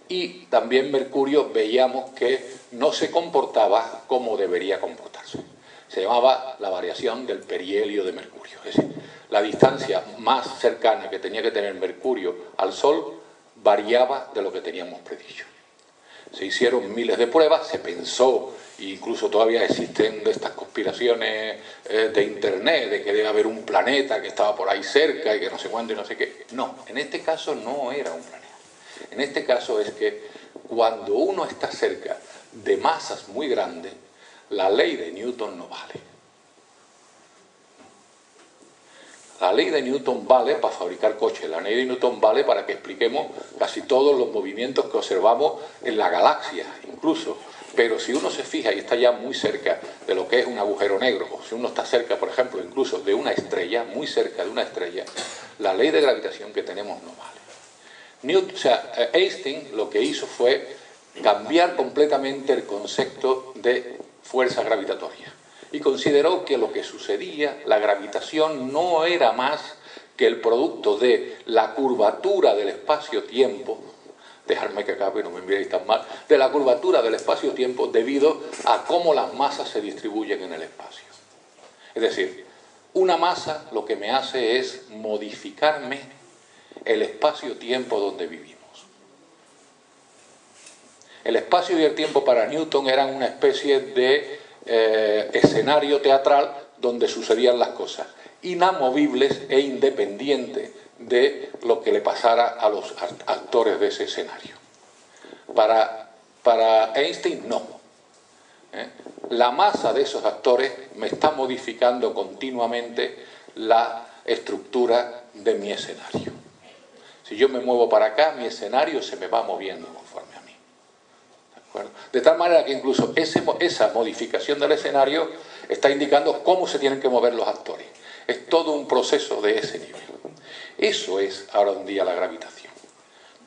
y también Mercurio veíamos que no se comportaba como debería comportarse. Se llamaba la variación del perihelio de Mercurio, es decir, la distancia más cercana que tenía que tener Mercurio al Sol variaba de lo que teníamos predicho. Se hicieron miles de pruebas, se pensó, e incluso todavía existen de estas conspiraciones de internet, de que debe haber un planeta que estaba por ahí cerca y que no sé cuánto y no sé qué. No, en este caso no era un planeta. En este caso es que cuando uno está cerca de masas muy grandes, la ley de Newton no vale. La ley de Newton vale para fabricar coches, la ley de Newton vale para que expliquemos casi todos los movimientos que observamos en la galaxia, incluso. Pero si uno se fija y está ya muy cerca de lo que es un agujero negro, o si uno está cerca, por ejemplo, incluso de una estrella, muy cerca de una estrella, la ley de gravitación que tenemos no vale. Einstein lo que hizo fue cambiar completamente el concepto de fuerza gravitatoria y consideró que lo que sucedía, la gravitación, no era más que el producto de la curvatura del espacio-tiempo, dejadme que acabe, no me miréis tan mal, de la curvatura del espacio-tiempo debido a cómo las masas se distribuyen en el espacio. Es decir, una masa lo que me hace es modificarme el espacio-tiempo donde vivimos. El espacio y el tiempo para Newton eran una especie de escenario teatral donde sucedían las cosas, inamovibles e independientes de lo que le pasara a los actores de ese escenario. Para Einstein, no. La masa de esos actores me está modificando continuamente la estructura de mi escenario. Si yo me muevo para acá, mi escenario se me va moviendo conforme a mí. ¿De acuerdo? De tal manera que incluso esa modificación del escenario está indicando cómo se tienen que mover los actores. Es todo un proceso de ese nivel. Eso es ahora un día la gravitación.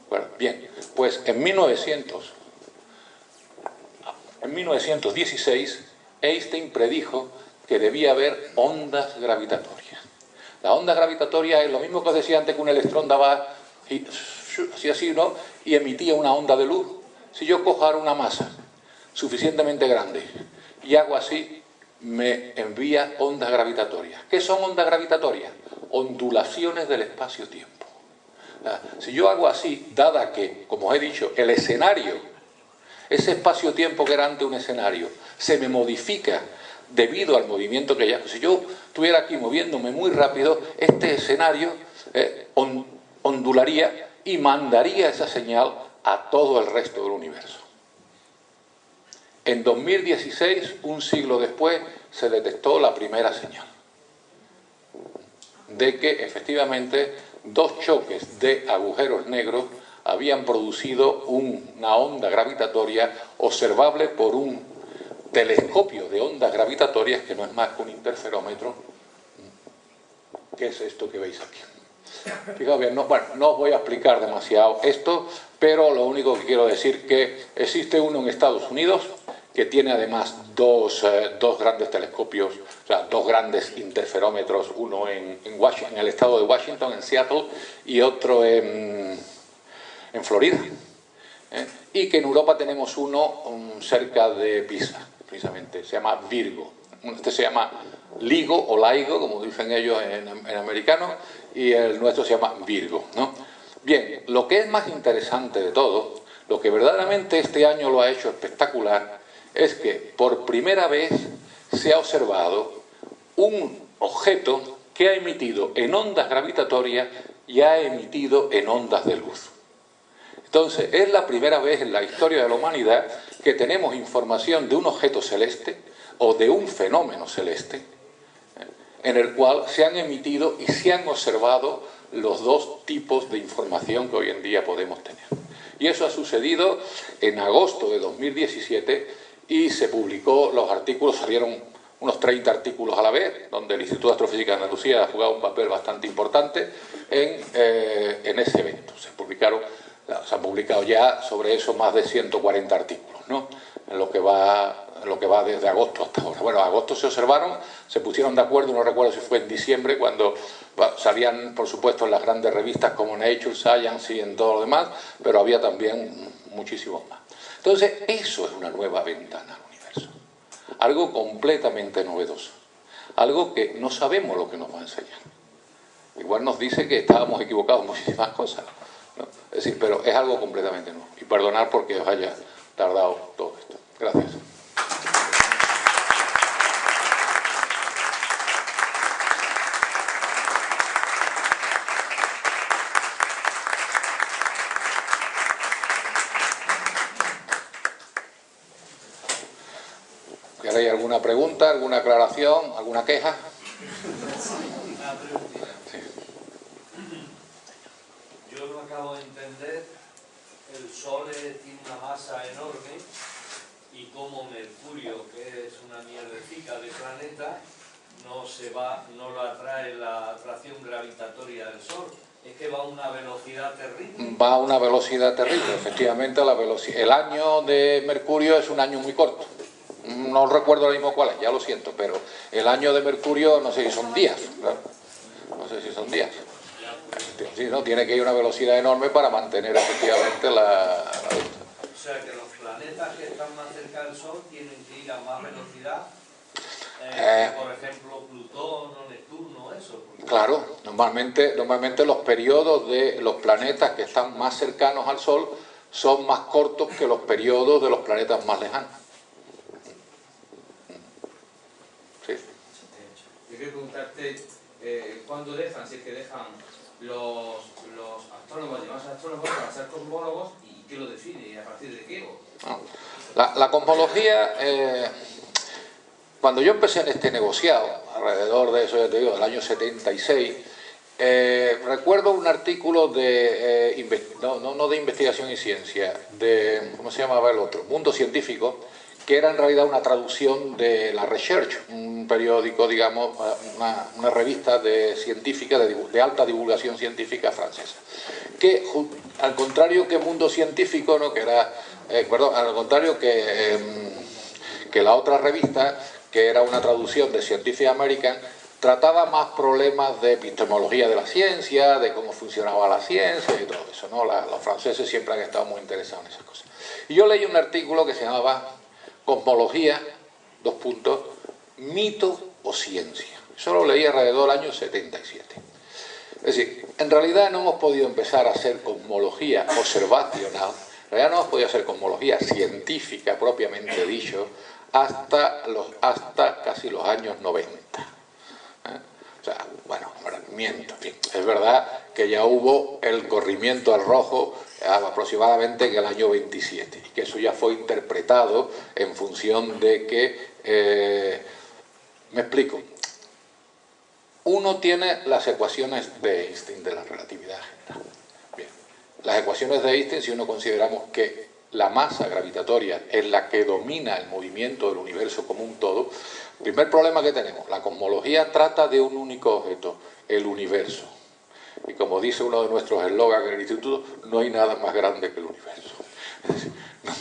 Bueno, bien, pues en 1916 Einstein predijo que debía haber ondas gravitatorias. La onda gravitatoria es lo mismo que os decía antes, que un electrón daba así, ¿no? Y emitía una onda de luz. Si yo cojo ahora una masa suficientemente grande y hago así, me envía ondas gravitatorias. ¿Qué son ondas gravitatorias? Ondulaciones del espacio-tiempo. Si yo hago así, dada que, como os he dicho, el escenario, ese espacio-tiempo que era antes un escenario, se me modifica debido al movimiento que ya... Si yo estuviera aquí moviéndome muy rápido, este escenario ondularía y mandaría esa señal a todo el resto del universo. En 2016, un siglo después, se detectó la primera señal de que efectivamente dos choques de agujeros negros habían producido una onda gravitatoria observable por un telescopio de ondas gravitatorias que no es más que un interferómetro, que es esto que veis aquí. Fijaos bien, no os voy a explicar demasiado esto, pero lo único que quiero decir es que existe uno en Estados Unidos que tiene además dos grandes telescopios, o sea, dos grandes interferómetros, uno en el estado de Washington, en Seattle, y otro en Florida. Y que en Europa tenemos uno cerca de Pisa, precisamente, se llama Virgo. Este se llama LIGO o LIGO, como dicen ellos en americano, y el nuestro se llama Virgo, ¿no? Bien, lo que es más interesante de todo, lo que verdaderamente este año lo ha hecho espectacular, es que por primera vez se ha observado un objeto que ha emitido en ondas gravitatorias y ha emitido en ondas de luz. Entonces, es la primera vez en la historia de la humanidad que tenemos información de un objeto celeste o de un fenómeno celeste en el cual se han emitido y se han observado los dos tipos de información que hoy en día podemos tener. Y eso ha sucedido en agosto de 2017 y se publicó, los artículos, salieron unos 30 artículos a la vez, donde el Instituto de Astrofísica de Andalucía ha jugado un papel bastante importante en ese evento. Se han publicado ya sobre eso más de 140 artículos, ¿no? En lo que va desde agosto hasta ahora. Bueno, en agosto se observaron, se pusieron de acuerdo, no recuerdo si fue en diciembre, cuando salían, por supuesto, en las grandes revistas como Nature, Science y en todo lo demás, pero había también muchísimos más. Entonces, eso es una nueva ventana al universo. Algo completamente novedoso. Algo que no sabemos lo que nos va a enseñar. Igual nos dice que estábamos equivocados en muchísimas cosas, ¿no? Es decir, pero es algo completamente nuevo. Y perdonad porque os haya tardado todo esto. Gracias. ¿Queréis alguna pregunta, alguna aclaración, alguna queja? Sí. Yo no acabo de entender, el Sol tiene una masa enorme y como Mercurio, que es una mierdecica de planeta, no lo atrae la atracción gravitatoria del Sol. Es que va a una velocidad terrible. Va a una velocidad terrible, efectivamente. El año de Mercurio es un año muy corto. no recuerdo ahora mismo cuál es, ya lo siento, pero el año de Mercurio no sé si son días, ¿verdad? No sé si son días. Sí, ¿no? Tiene que ir a una velocidad enorme para mantener efectivamente la vista. O sea que los planetas que están más cerca del Sol tienen que ir a más velocidad, por ejemplo Plutón o Neptuno, eso. Claro, normalmente los periodos de los planetas que están más cercanos al Sol son más cortos que los periodos de los planetas más lejanos. Sí. Yo quiero preguntarte, ¿cuándo dejan, si es que dejan los astrónomos, llamarse astrónomos, para ser cosmólogos, y qué lo define, y a partir de qué? La cosmología, cuando yo empecé en este negociado, alrededor de eso, ya te digo, del año 76, recuerdo un artículo de, no de investigación y ciencia, de, ¿cómo se llamaba el otro? Mundo Científico, que era en realidad una traducción de La Recherche, un periódico, digamos, una revista científica, de alta divulgación científica francesa, que al contrario que Mundo Científico, ¿no? Que era, al contrario que la otra revista, que era una traducción de Scientific American, trataba más problemas de epistemología de la ciencia, de cómo funcionaba la ciencia y todo eso, ¿no? Los franceses siempre han estado muy interesados en esas cosas. Y yo leí un artículo que se llamaba Cosmología, mito o ciencia. Eso lo leí alrededor del año 77. Es decir, en realidad no hemos podido empezar a hacer cosmología observacional, en realidad no hemos podido hacer cosmología científica propiamente dicho, hasta casi los años 90. O sea, bueno, miento, en fin. Es verdad que ya hubo el corrimiento al rojo aproximadamente en el año 27, y que eso ya fue interpretado en función de que, me explico, uno tiene las ecuaciones de Einstein de la relatividad general. Bien, las ecuaciones de Einstein, si uno consideramos que la masa gravitatoria es la que domina el movimiento del universo como un todo, el primer problema que tenemos, la cosmología trata de un único objeto, el universo. Y como dice uno de nuestros eslogans en el instituto, no hay nada más grande que el universo. Es decir, no.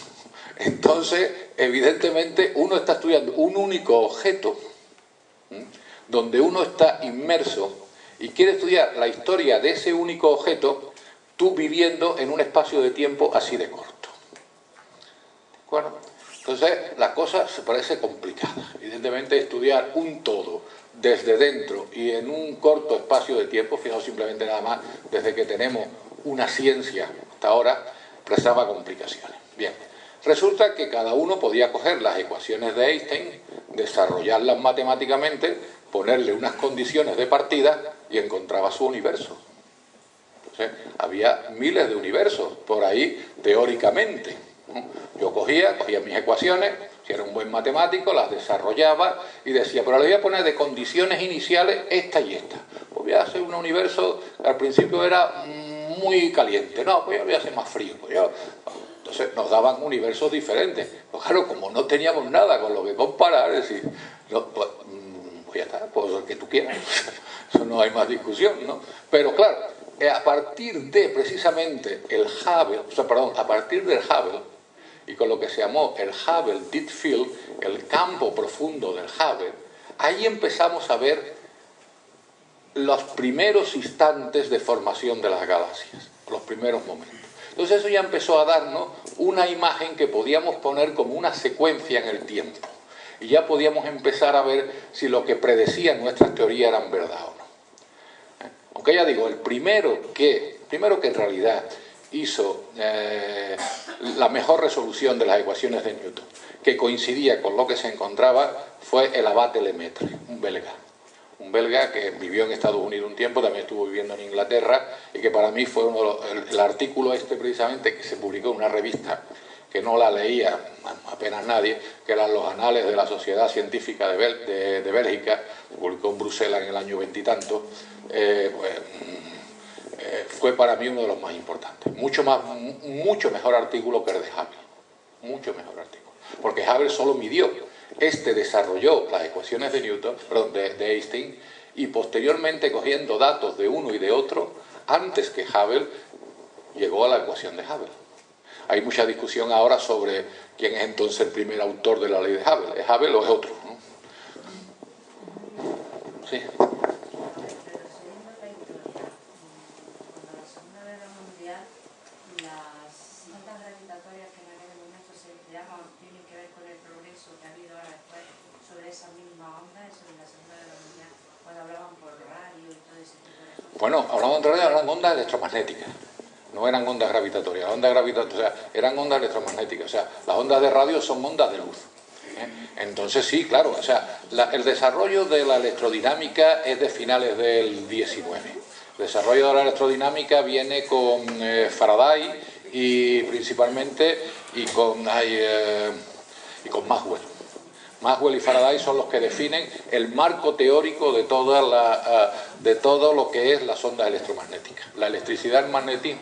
Entonces, evidentemente, uno está estudiando un único objeto, donde uno está inmerso y quiere estudiar la historia de ese único objeto, tú viviendo en un espacio de tiempo así de corto. ¿De acuerdo? Entonces, la cosa se parece complicada. Evidentemente, estudiar un todo desde dentro y en un corto espacio de tiempo, fijaos simplemente nada más, desde que tenemos una ciencia hasta ahora, presentaba complicaciones. Bien, resulta que cada uno podía coger las ecuaciones de Einstein, desarrollarlas matemáticamente, ponerle unas condiciones de partida y encontraba su universo. Entonces, había miles de universos por ahí teóricamente. Yo cogía mis ecuaciones, si era un buen matemático, las desarrollaba y decía, pero le voy a poner de condiciones iniciales esta y esta. Pues voy a hacer un universo que al principio era muy caliente, no, pues voy a hacer más frío. Entonces nos daban universos diferentes. Pues claro, como no teníamos nada con lo que comparar, es decir, no, pues ya está, pues el que tú quieras, eso no hay más discusión, ¿no? Pero claro, a partir de precisamente el Hubble, a partir del Hubble, y con lo que se llamó el Hubble Deep Field, el campo profundo del Hubble, ahí empezamos a ver los primeros instantes de formación de las galaxias, los primeros momentos. Entonces eso ya empezó a darnos una imagen que podíamos poner como una secuencia en el tiempo, y ya podíamos empezar a ver si lo que predecían nuestras teorías eran verdad o no. Aunque ya digo, el primero que en realidad hizo la mejor resolución de las ecuaciones de Newton, que coincidía con lo que se encontraba, fue el abate Lemaitre, un belga que vivió en Estados Unidos un tiempo, también estuvo viviendo en Inglaterra, y que para mí fue el artículo precisamente que se publicó en una revista que no la leía apenas nadie, que eran los Anales de la Sociedad Científica de Bélgica, se publicó en Bruselas en el año 20 y tanto, fue para mí uno de los más importantes. Mucho mejor artículo que el de Hubble. Mucho mejor artículo. Porque Hubble solo midió. Desarrolló las ecuaciones de Newton, de Einstein, y posteriormente, cogiendo datos de uno y de otro, antes que Hubble, llegó a la ecuación de Hubble. hay mucha discusión ahora sobre quién es entonces el primer autor de la ley de Hubble. ¿Es Hubble o es otro? ¿No? Sí. Bueno, hablamos en realidad eran ondas electromagnéticas, no eran ondas gravitatorias. Ondas gravitatorias, o sea, eran ondas electromagnéticas. O sea, las ondas de radio son ondas de luz. Entonces sí, claro, o sea, el desarrollo de la electrodinámica es de finales del 19. El desarrollo de la electrodinámica viene con Faraday y principalmente con Maxwell. Maxwell y Faraday son los que definen el marco teórico de todo lo que es las ondas electromagnéticas. La electricidad, el magnetismo.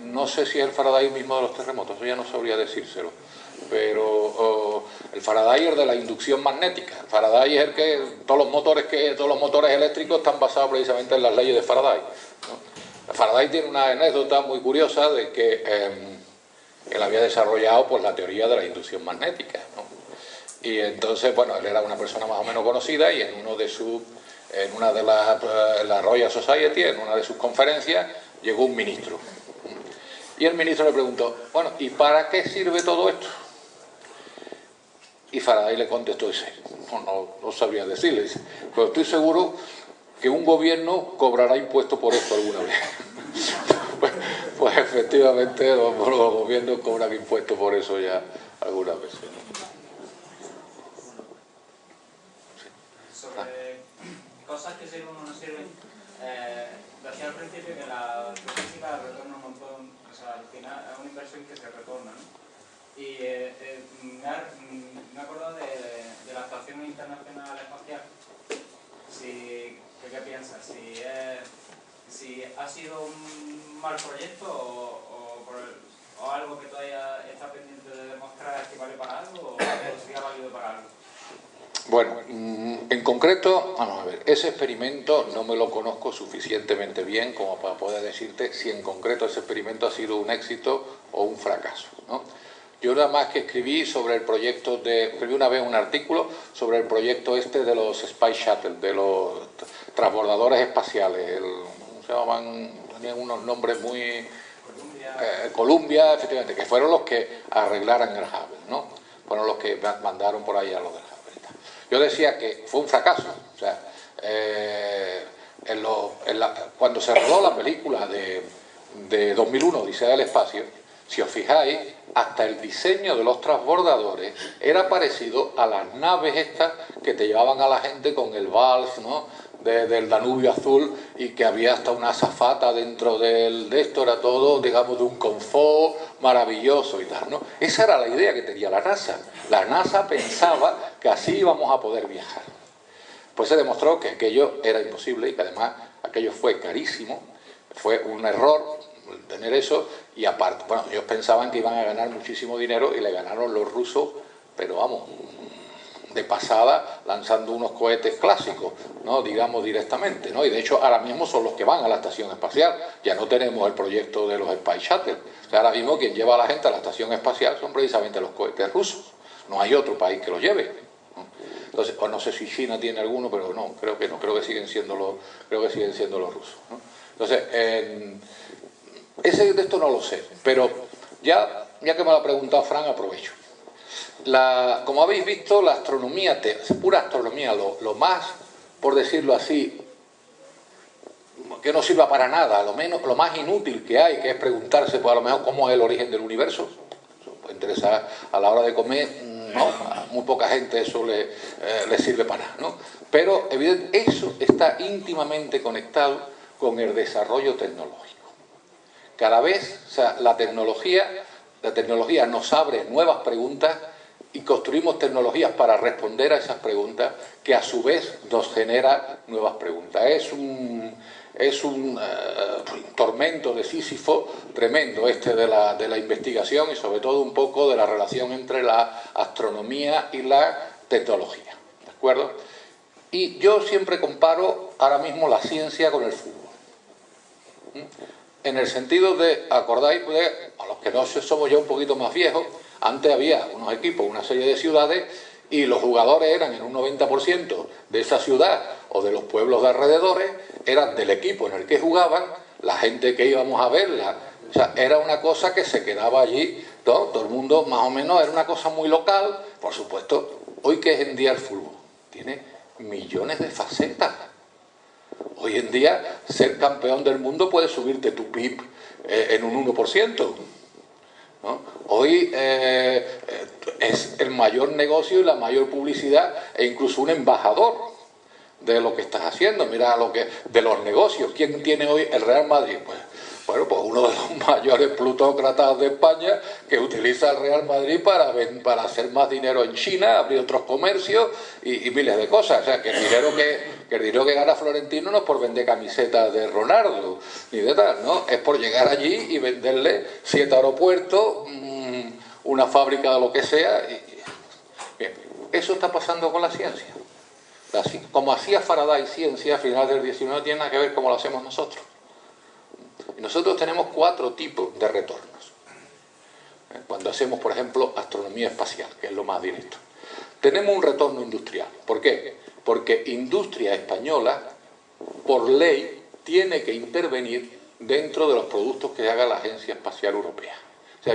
No sé si es el Faraday mismo de los terremotos, eso ya no sabría decírselo. Pero el Faraday es de la inducción magnética. El Faraday es el que todos los motores eléctricos están basados precisamente en las leyes de Faraday, ¿no? Faraday tiene una anécdota muy curiosa de que él había desarrollado pues la teoría de la inducción magnética, ¿no? Y entonces, bueno, él era una persona más o menos conocida y en una de la Royal Society, en una de sus conferencias, llegó un ministro. Y el ministro le preguntó, bueno, ¿y para qué sirve todo esto? Y Faraday le contestó, dice, no sabría decirle, dice, pero estoy seguro que un gobierno cobrará impuestos por esto alguna vez. Pues efectivamente los gobiernos cobran impuestos por eso ya algunas veces, ¿no? Sobre cosas que sirven o no sirven, decía al principio que la física retorna un montón, o sea, al final es una inversión que se retorna, ¿no? Y me he acordado de la Estación Internacional Espacial. ¿Qué piensas? Si ha sido un mal proyecto o algo que todavía está pendiente de demostrar que vale para algo o si ha valido para algo. Bueno, en concreto, vamos a ver, ese experimento no me lo conozco suficientemente bien como para poder decirte si en concreto ese experimento ha sido un éxito o un fracaso, ¿no? Yo nada más que escribí sobre el proyecto escribí una vez un artículo sobre el proyecto de los Space Shuttle, de los transbordadores espaciales, se llamaban, tenían unos nombres muy... Columbia, efectivamente, que fueron los que arreglaran el Hubble, ¿no? Fueron los que mandaron por ahí a lo del Hubble. Yo decía que fue un fracaso, o sea, cuando se rodó la película de 2001, Odisea del Espacio, si os fijáis, hasta el diseño de los transbordadores era parecido a las naves estas que te llevaban a la gente con el vals, ¿no?, del Danubio azul, y que había hasta una azafata dentro de esto, era todo, digamos, de un confort maravilloso y tal, ¿no? Esa era la idea que tenía la NASA. La NASA pensaba que así íbamos a poder viajar. Pues se demostró que aquello era imposible y que además aquello fue carísimo, fue un error tener eso, y aparte, bueno, ellos pensaban que iban a ganar muchísimo dinero y le ganaron los rusos, pero vamos, de pasada, lanzando unos cohetes clásicos, ¿no?, digamos directamente, ¿no? Y de hecho ahora mismo son los que van a la estación espacial, ya no tenemos el proyecto de los Space Shuttle, o sea, ahora mismo quien lleva a la gente a la estación espacial son precisamente los cohetes rusos, no hay otro país que los lleve, ¿no? Entonces, pues no sé si China tiene alguno, pero no, creo que siguen siendo los rusos, ¿no? Entonces, de esto no lo sé, pero ya que me lo ha preguntado Fran, aprovecho. Como habéis visto, la astronomía, pura astronomía, lo más, por decirlo así, que no sirva para nada, lo más inútil que hay, que es preguntarse, pues a lo mejor, cómo es el origen del universo. Eso puede interesar a la hora de comer, no, a muy poca gente eso le sirve para nada, ¿no? Pero, evidentemente, eso está íntimamente conectado con el desarrollo tecnológico. Cada vez, o sea, la tecnología nos abre nuevas preguntas y construimos tecnologías para responder a esas preguntas, que a su vez nos genera nuevas preguntas. Es un tormento de Sísifo tremendo de la investigación, y sobre todo un poco de la relación entre la astronomía y la tecnología, ¿de acuerdo? Y yo siempre comparo ahora mismo la ciencia con el fútbol. en el sentido de, acordáis, a los que no somos ya un poquito más viejos, antes había unos equipos, una serie de ciudades, y los jugadores eran en un 90% de esa ciudad o de los pueblos de alrededores, eran del equipo en el que jugaban, la gente que íbamos a verla, o sea, era una cosa que se quedaba allí, ¿no? Todo el mundo más o menos, era una cosa muy local. Por supuesto, hoy que es en día el fútbol, tiene millones de facetas. Hoy en día, ser campeón del mundo puede subirte tu PIB en un 1%. ¿No? Hoy es el mayor negocio y la mayor publicidad, e incluso un embajador de lo que estás haciendo. Mira de los negocios. ¿Quién tiene hoy el Real Madrid? Pues bueno, pues uno de los mayores plutócratas de España, que utiliza el Real Madrid para hacer más dinero en China, abrir otros comercios y miles de cosas. O sea, que el dinero que gana Florentino no es por vender camisetas de Ronaldo, ni de tal, ¿no? Es por llegar allí y venderle 7 aeropuertos, una fábrica de lo que sea. Bien, eso está pasando con la ciencia. Como hacía Faraday ciencia a finales del 19, no tiene nada que ver cómo lo hacemos nosotros. Y nosotros tenemos 4 tipos de retornos. Cuando hacemos, por ejemplo, astronomía espacial, que es lo más directo. Tenemos un retorno industrial. ¿Por qué? Porque industria española, por ley, tiene que intervenir dentro de los productos que haga la Agencia Espacial Europea. O sea,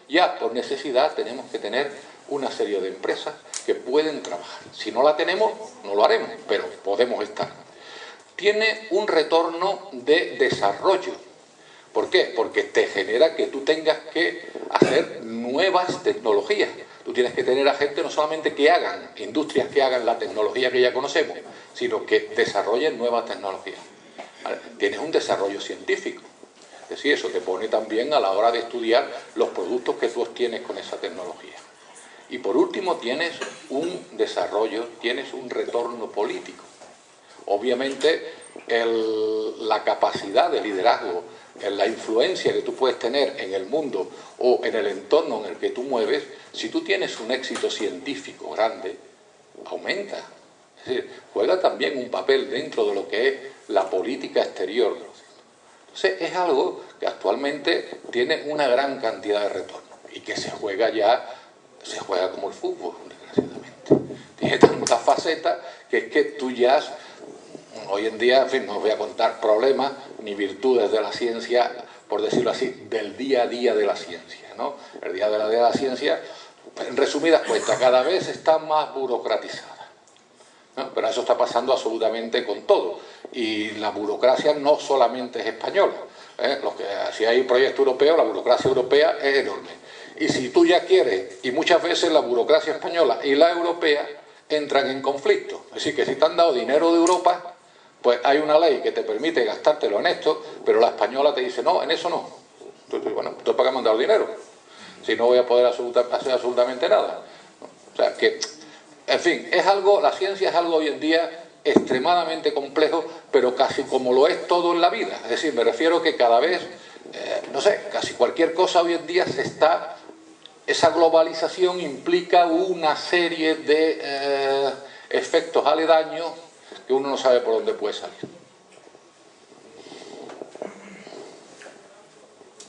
ya por necesidad tenemos que tener una serie de empresas que pueden trabajar. Si no la tenemos, no lo haremos, pero podemos estar. Tiene un retorno de desarrollo. ¿Por qué? Porque te genera que tú tengas que hacer nuevas tecnologías. Tú tienes que tener a gente no solamente que hagan, industrias que hagan la tecnología que ya conocemos, sino que desarrollen nuevas tecnologías. ¿Vale? Tienes un desarrollo científico. Es decir, eso te pone también a la hora de estudiar los productos que tú obtienes con esa tecnología. Y por último tienes un desarrollo, tienes un retorno político. Obviamente la capacidad de liderazgo, la influencia que tú puedes tener en el mundo o en el entorno en el que tú mueves, si tú tienes un éxito científico grande, aumenta. Es decir, juega también un papel dentro de lo que es la política exterior. Entonces es algo que actualmente tiene una gran cantidad de retorno y que se juega como el fútbol, desgraciadamente. Tiene tantas facetas que es que tú ya, hoy en día, en fin, no os voy a contar problemas ni virtudes de la ciencia, por decirlo así, del día a día de la ciencia, ¿no? El día de la ciencia, en resumidas cuentas, cada vez está más burocratizada, ¿no? Pero eso está pasando absolutamente con todo. Y la burocracia no solamente es española, ¿eh? Si hay proyecto europeo, la burocracia europea es enorme. Y si tú ya quieres, y muchas veces la burocracia española y la europea entran en conflicto. Es decir, que si te han dado dinero de Europa, pues hay una ley que te permite gastártelo en esto, pero la española te dice, no, en eso no. Entonces, bueno, ¿tú para qué me han dado dinero? Si no voy a poder hacer absolutamente nada. O sea, que, en fin, la ciencia es algo hoy en día extremadamente complejo, pero casi como lo es todo en la vida. Es decir, me refiero que cada vez, no sé, casi cualquier cosa hoy en día esa globalización implica una serie de efectos aledaños que uno no sabe por dónde puede salir.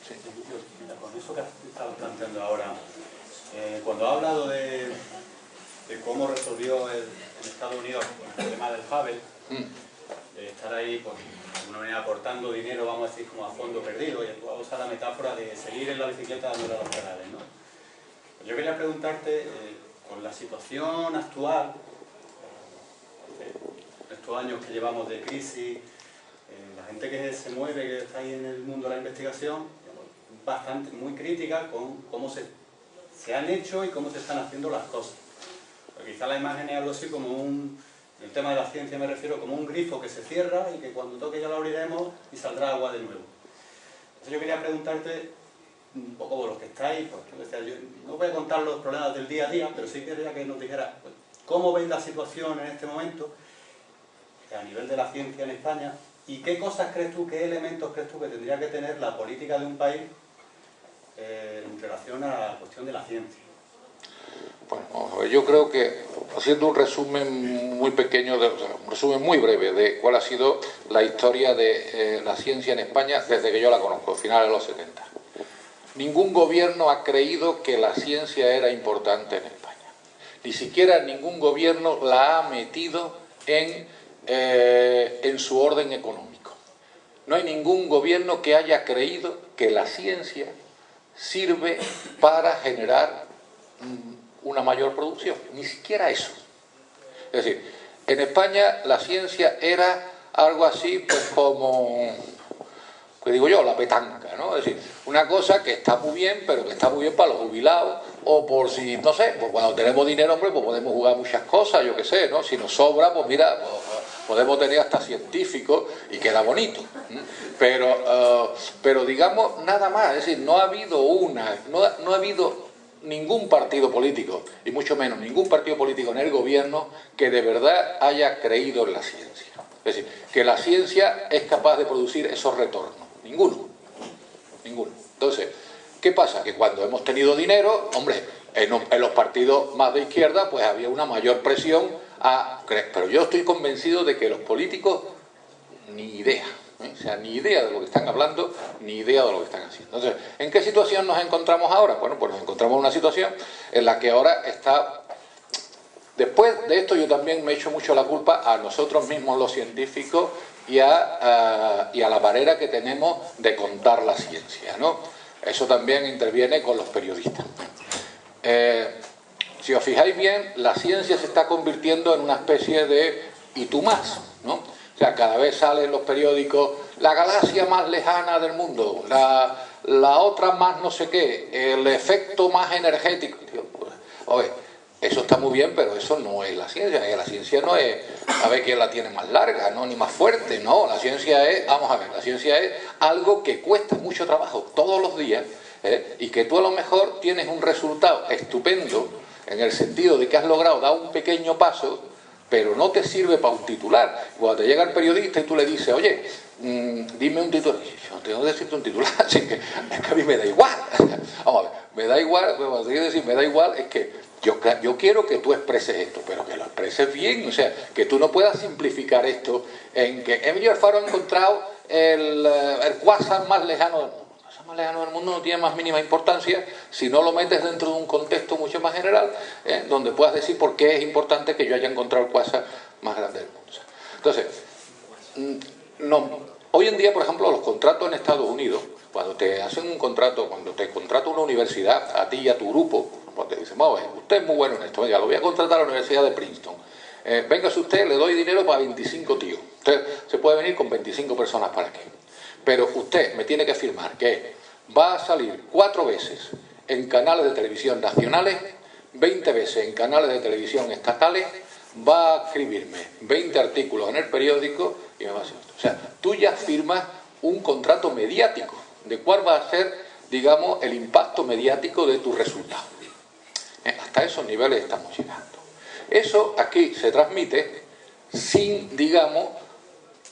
Sí. Con eso que has estado planteando ahora, cuando ha hablado de cómo resolvió el Estados Unidos el tema del Hubble, de estar ahí, pues, de alguna manera aportando dinero, vamos a decir, como a fondo perdido, y tú vas a usar la metáfora de seguir en la bicicleta dándole a los pedales, ¿no? Yo quería preguntarte, con la situación actual, estos años que llevamos de crisis, la gente que se mueve, que está ahí en el mundo de la investigación, muy crítica con cómo se han hecho y cómo se están haciendo las cosas. Pero quizá la imagen es algo así como el tema de la ciencia me refiero, como un grifo que se cierra y que cuando toque ya lo abriremos y saldrá agua de nuevo. Entonces yo quería preguntarte, un poco por los que estáis, pues tú decías, yo no voy a contar los problemas del día a día, pero sí quería que nos dijeras, pues, cómo veis la situación en este momento a nivel de la ciencia en España y qué cosas crees tú, qué elementos crees tú que tendría que tener la política de un país en relación a la cuestión de la ciencia. Bueno, vamos a ver, yo creo que, haciendo un resumen muy pequeño, un resumen muy breve de cuál ha sido la historia de la ciencia en España desde que yo la conozco, a finales de los 70. Ningún gobierno ha creído que la ciencia era importante en España. Ni siquiera ningún gobierno la ha metido en su orden económico. No hay ningún gobierno que haya creído que la ciencia sirve para generar una mayor producción, ni siquiera eso. Es decir, en España la ciencia era algo así pues como, que digo yo, la petanca, ¿no? Es decir, una cosa que está muy bien, pero que está muy bien para los jubilados, o por si, no sé, pues cuando tenemos dinero, hombre, pues podemos jugar muchas cosas, yo qué sé, ¿no? Si nos sobra, pues mira, pues podemos tener hasta científicos y queda bonito. Pero digamos, nada más, es decir, no ha habido ningún partido político, y mucho menos ningún partido político en el gobierno que de verdad haya creído en la ciencia. Es decir, que la ciencia es capaz de producir esos retornos. Ninguno. Entonces, ¿qué pasa? Que cuando hemos tenido dinero, hombre, en los partidos más de izquierda, pues había una mayor presión a creer. Pero yo estoy convencido de que los políticos, ni idea. O sea, ni idea de lo que están hablando, ni idea de lo que están haciendo. Entonces, ¿en qué situación nos encontramos ahora? Bueno, pues nos encontramos en una situación en la que ahora está... Después de esto yo también me echo mucho la culpa a nosotros mismos los científicos y a la manera que tenemos de contar la ciencia, ¿no? Eso también interviene con los periodistas. Si os fijáis bien, la ciencia se está convirtiendo en una especie de y tú más, ¿no? O sea, cada vez salen en los periódicos la galaxia más lejana del mundo, la otra más no sé qué, el efecto más energético. Pues, oye, eso está muy bien, pero eso no es la ciencia. La ciencia no es a ver quién la tiene más larga, ¿no? Ni más fuerte, no. La ciencia es, vamos a ver, la ciencia es algo que cuesta mucho trabajo todos los días, y que tú a lo mejor tienes un resultado estupendo en el sentido de que has logrado dar un pequeño paso, pero no te sirve para un titular. Cuando te llega el periodista y tú le dices, oye, dime un titular, yo no tengo que decirte un titular, así que es que a mí me da igual. Vamos a ver, me da igual, cuando te quiero decir me da igual, es que yo quiero que tú expreses esto, pero que lo expreses bien, o sea, que tú no puedas simplificar esto en que Emilio Alfaro ha encontrado el quasar más lejano del mundo. Más lejano del mundo no tiene más mínima importancia si no lo metes dentro de un contexto mucho más general, donde puedas decir por qué es importante que yo haya encontrado el quasar más grande del mundo. Entonces, hoy en día, por ejemplo, los contratos en Estados Unidos, cuando te hacen un contrato, cuando te contrata una universidad, a ti y a tu grupo, pues te dicen, vamos, usted es muy bueno en esto, venga, lo voy a contratar a la Universidad de Princeton. Véngase usted, le doy dinero para 25 tíos. Usted se puede venir con 25 personas para aquí. Pero usted me tiene que firmar que va a salir 4 veces en canales de televisión nacionales, 20 veces en canales de televisión estatales, va a escribirme 20 artículos en el periódico y me va a hacer esto. O sea, tú ya firmas un contrato mediático de cuál va a ser, digamos, el impacto mediático de tu resultado. Hasta esos niveles estamos llegando. Eso aquí se transmite sin, digamos,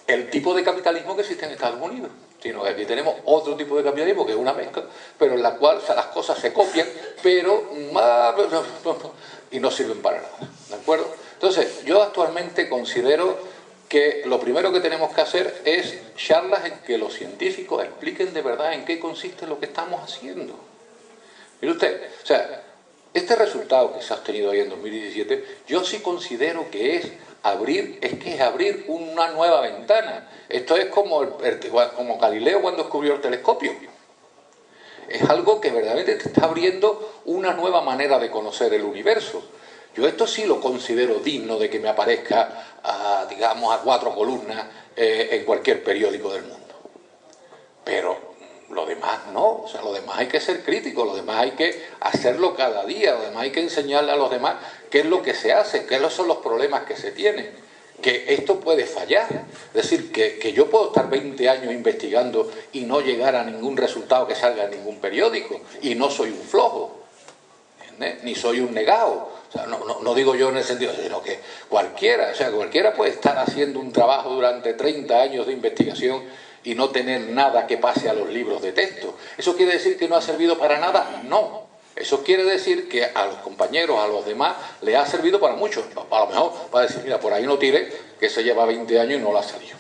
el tipo de capitalismo que existe en Estados Unidos, sino que aquí tenemos otro tipo de capitalismo que es una mezcla, pero en la cual, o sea, las cosas se copian, pero y no sirven para nada, ¿de acuerdo? Entonces, yo actualmente considero que lo primero que tenemos que hacer es charlas en que los científicos expliquen de verdad en qué consiste lo que estamos haciendo. Mire usted, o sea, este resultado que se ha obtenido ahí en 2017, yo sí considero que es abrir una nueva ventana. Esto es como Galileo cuando descubrió el telescopio. Es algo que verdaderamente te está abriendo una nueva manera de conocer el universo. Yo esto sí lo considero digno de que me aparezca, digamos, a 4 columnas en cualquier periódico del mundo. Pero lo demás no, o sea, lo demás hay que ser crítico, lo demás hay que hacerlo cada día, lo demás hay que enseñarle a los demás qué es lo que se hace, qué son los problemas que se tienen, que esto puede fallar. Es decir, que yo puedo estar 20 años investigando y no llegar a ningún resultado que salga en ningún periódico, y no soy un flojo, ¿entiendes? Ni soy un negado. O sea, no digo yo en el sentido, sino que cualquiera puede estar haciendo un trabajo durante 30 años de investigación y no tener nada que pase a los libros de texto. ¿Eso quiere decir que no ha servido para nada? No. Eso quiere decir que a los compañeros, a los demás, les ha servido para mucho. A lo mejor para decir, mira, por ahí no tire, que se lleva 20 años y no la ha salido.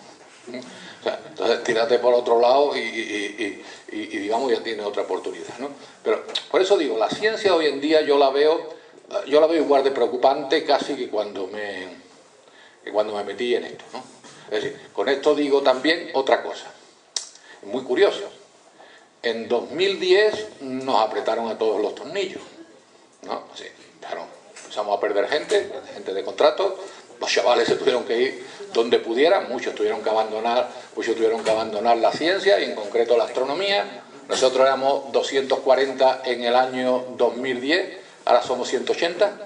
O sea, entonces tírate por otro lado y digamos ya tiene otra oportunidad, ¿no? Pero por eso digo, la ciencia hoy en día yo la veo igual de preocupante casi que cuando me metí en esto, ¿no? Es decir, con esto digo también otra cosa, muy curioso. En 2010 nos apretaron a todos los tornillos, ¿no? Sí, claro, empezamos a perder gente de contrato, los chavales se tuvieron que ir donde pudieran, muchos tuvieron que abandonar la ciencia y en concreto la astronomía. Nosotros éramos 240 en el año 2010, ahora somos 180,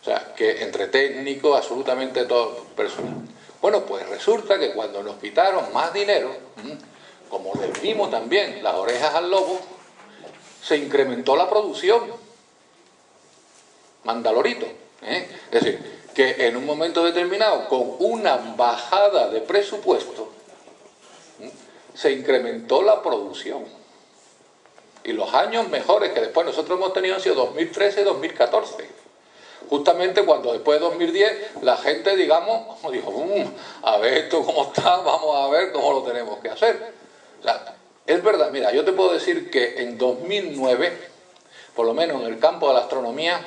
o sea, que entre técnicos, absolutamente todo personal. Bueno, pues resulta que cuando nos quitaron más dinero, como les vimos también las orejas al lobo, se incrementó la producción. Mandalorito, ¿eh? Es decir, que en un momento determinado, con una bajada de presupuesto, se incrementó la producción. Y los años mejores que después nosotros hemos tenido han sido 2013 y 2014. Justamente cuando después de 2010 la gente, digamos, dijo, a ver esto cómo está, vamos a ver cómo lo tenemos que hacer. O sea, es verdad, mira, yo te puedo decir que en 2009, por lo menos en el campo de la astronomía,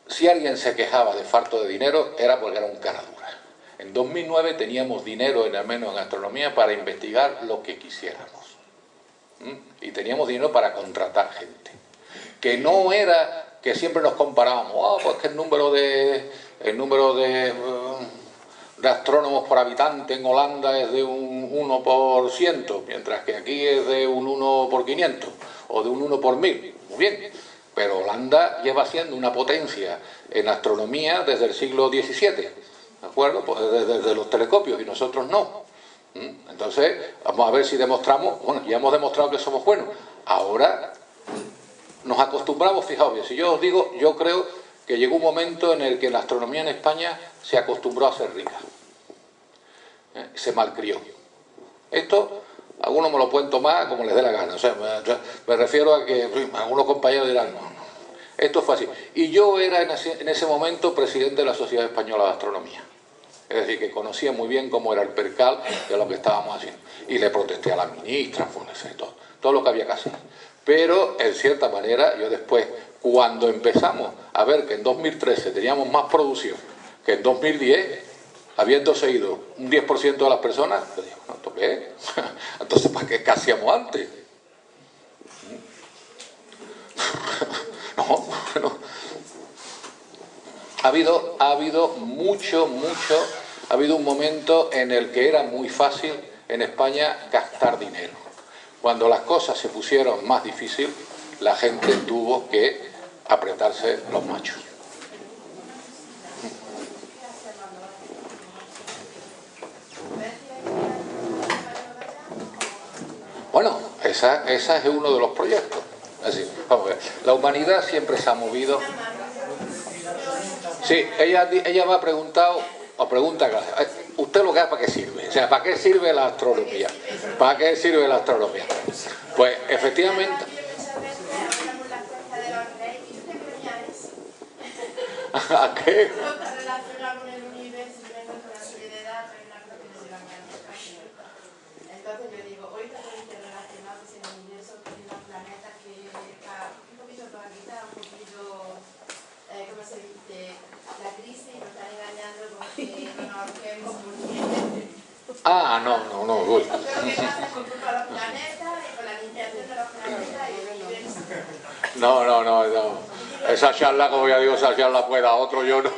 si alguien se quejaba de falta de dinero era porque era un cara dura. En 2009 teníamos dinero, al menos en astronomía, para investigar lo que quisiéramos. Y teníamos dinero para contratar gente. Que no era que siempre nos comparábamos, pues que el número de astrónomos por habitante en Holanda es de un 1 por 100, mientras que aquí es de un 1 por 500 o de un 1 por 1000. Muy bien. Pero Holanda lleva siendo una potencia en astronomía desde el siglo XVII, ¿de acuerdo? Pues desde los telescopios y nosotros no. Entonces, vamos a ver si demostramos, bueno, ya hemos demostrado que somos buenos. Ahora nos acostumbramos, fijaos bien, si yo os digo, yo creo que llegó un momento en el que la astronomía en España se acostumbró a ser rica. Se malcrió. Esto algunos me lo pueden tomar como les dé la gana, o sea, me refiero a que algunos compañeros dirán, no, esto fue así. Y yo era en ese momento presidente de la Sociedad Española de Astronomía, es decir, que conocía muy bien cómo era el percal de lo que estábamos haciendo, y le protesté a la ministra, todo lo que había que hacer. Pero, en cierta manera, yo después, cuando empezamos a ver que en 2013 teníamos más producción que en 2010, habiéndose ido un 10% de las personas, yo digo, no, ¿esto qué es? Entonces, ¿para qué hacíamos antes? No. Ha habido un momento en el que era muy fácil en España gastar dinero. Cuando las cosas se pusieron más difíciles, la gente tuvo que apretarse los machos. Bueno, esa es uno de los proyectos. Así, vamos a ver. La humanidad siempre se ha movido. Sí, ella me ha preguntado, o pregunta, ¿usted lo que hace para qué sirve? O sea, ¿para qué sirve la astronomía? ¿Para qué sirve la astronomía? Pues, efectivamente... ¿A qué? Entonces yo digo, hoy está todo interrelacionado, que se el universo tiene un planeta que está un poquito todavía, un poquito, ¿cómo se dice? La crisis nos está engañando con que no nos ahorquemos porque... Ah, no, Lo que pasa con culpa de los planetas y con la limitación de los planetas y el universo. No. Esa charla, como ya digo, esa charla puede a otro, yo no.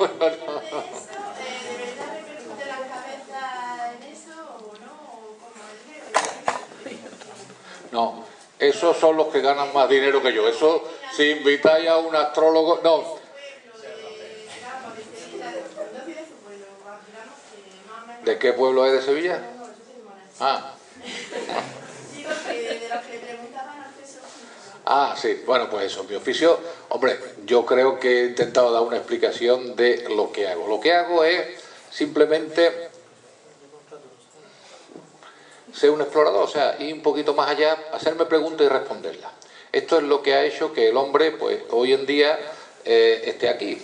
No, esos son los que ganan más dinero que yo. Eso, si invitáis a un astrólogo... No. ¿De qué pueblo es de Sevilla? Ah. Ah, sí, bueno, pues eso, mi oficio... Hombre, yo creo que he intentado dar una explicación de lo que hago. Lo que hago es simplemente... ser un explorador, o sea, ir un poquito más allá, hacerme preguntas y responderlas. Esto es lo que ha hecho que el hombre, pues hoy en día, esté aquí.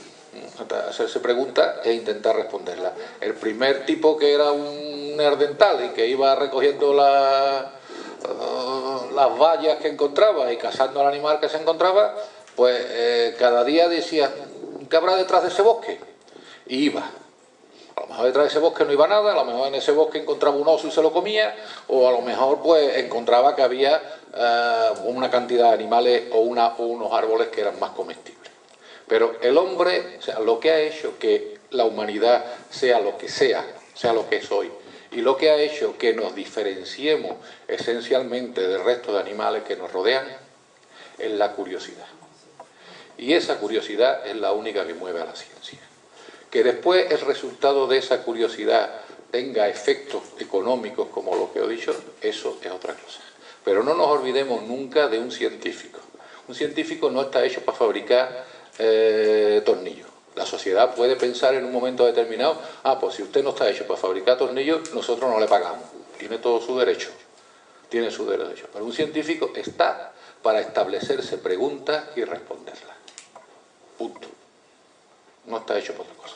Hacerse preguntas e intentar responderlas. El primer tipo, que era un neandertal y que iba recogiendo las vallas que encontraba y cazando al animal que se encontraba, pues cada día decía, ¿qué habrá detrás de ese bosque? Y iba. A lo mejor detrás de ese bosque no iba nada, a lo mejor en ese bosque encontraba un oso y se lo comía, o a lo mejor pues encontraba que había una cantidad de animales o unos árboles que eran más comestibles. Pero el hombre, o sea, lo que ha hecho que la humanidad sea lo que sea lo que es hoy, y lo que ha hecho que nos diferenciemos esencialmente del resto de animales que nos rodean, es la curiosidad. Y esa curiosidad es la única que mueve a la ciencia. Que después el resultado de esa curiosidad tenga efectos económicos como lo que he dicho, eso es otra cosa. Pero no nos olvidemos nunca de un científico. Un científico no está hecho para fabricar tornillos. La sociedad puede pensar en un momento determinado, pues si usted no está hecho para fabricar tornillos, nosotros no le pagamos. Tiene todo su derecho. Tiene su derecho. Pero un científico está para establecerse preguntas y responderlas. Punto. No está hecho para otra cosa.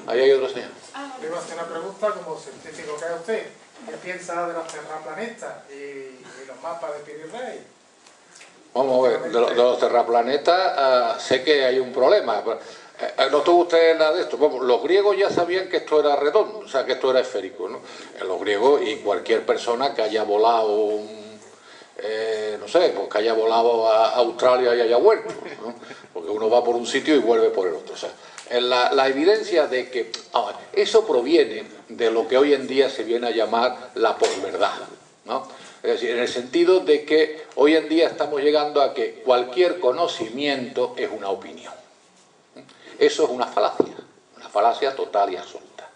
Ahí hay otro señor. Le iba a hacer una pregunta como científico que es usted. ¿Qué piensa de los terraplanistas y los mapas de Piri Reis? Vamos a ver, de los terraplanetas sé que hay un problema. ¿No tuvo usted nada de esto? Bueno, los griegos ya sabían que esto era redondo, o sea, que esto era esférico, ¿no? Los griegos y cualquier persona que haya volado, no sé, pues que haya volado a Australia y haya vuelto, ¿no? Porque uno va por un sitio y vuelve por el otro. O sea, la evidencia de que eso proviene de lo que hoy en día se viene a llamar la posverdad, ¿no? Es decir, en el sentido de que hoy en día estamos llegando a que cualquier conocimiento es una opinión. Eso es una falacia total y absoluta.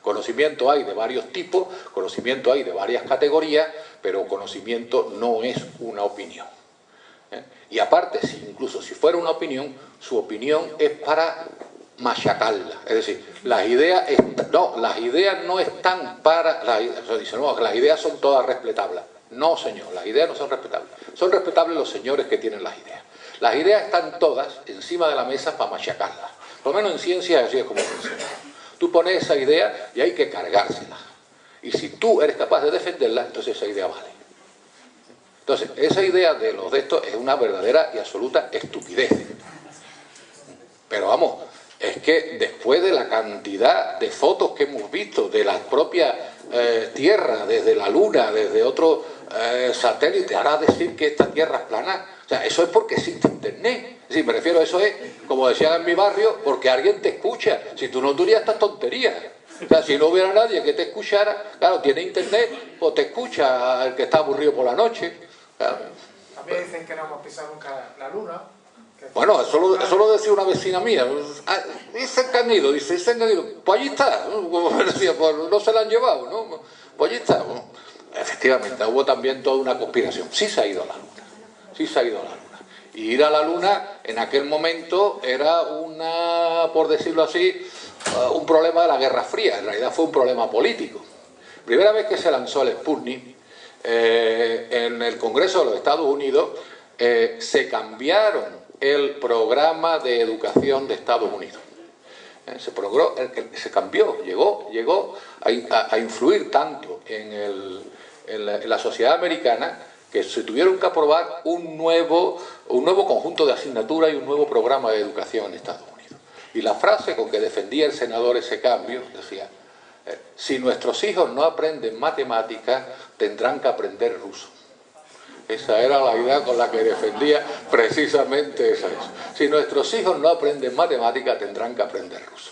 Conocimiento hay de varios tipos, conocimiento hay de varias categorías, pero conocimiento no es una opinión. Y aparte, incluso si fuera una opinión, su opinión es para machacarla. Es decir, las ideas no están para... las ideas son todas respetables. No, señor, las ideas no son respetables. Son respetables los señores que tienen las ideas. Las ideas están todas encima de la mesa para machacarlas. Por lo menos en ciencia así es como funciona. Tú pones esa idea y hay que cargársela. Y si tú eres capaz de defenderla, entonces esa idea vale. Entonces, esa idea de los de estos es una verdadera y absoluta estupidez. Pero vamos, es que después de la cantidad de fotos que hemos visto de la propia Tierra, desde la Luna, desde otro satélite, ahora decir que esta Tierra es plana, o sea, eso es porque existe Internet. Sí, me refiero a eso es, como decían en mi barrio, porque alguien te escucha. Si tú no dirías estas tonterías. O sea, si no hubiera nadie que te escuchara, claro, tiene Internet, pues te escucha el que está aburrido por la noche. Claro. También dicen que no hemos pisado nunca la Luna. Bueno, eso lo decía una vecina mía. Dicen que han ido, pues allí está. Como decía, pues no se la han llevado, ¿no? Pues allí está. Bueno, efectivamente, hubo también toda una conspiración. Sí se ha ido a la Luna. Sí se ha ido a la Luna. Y ir a la Luna en aquel momento era por decirlo así, un problema de la Guerra Fría. En realidad fue un problema político. Primera vez que se lanzó el Sputnik, en el Congreso de los Estados Unidos, se cambiaron el programa de educación de Estados Unidos. Se cambió, llegó a influir tanto en la sociedad americana que se tuvieron que aprobar un nuevo conjunto de asignaturas y un nuevo programa de educación en Estados Unidos. Y la frase con que defendía el senador ese cambio decía: si nuestros hijos no aprenden matemáticas, tendrán que aprender ruso. Esa era la idea con la que defendía precisamente eso. Si nuestros hijos no aprenden matemáticas, tendrán que aprender ruso.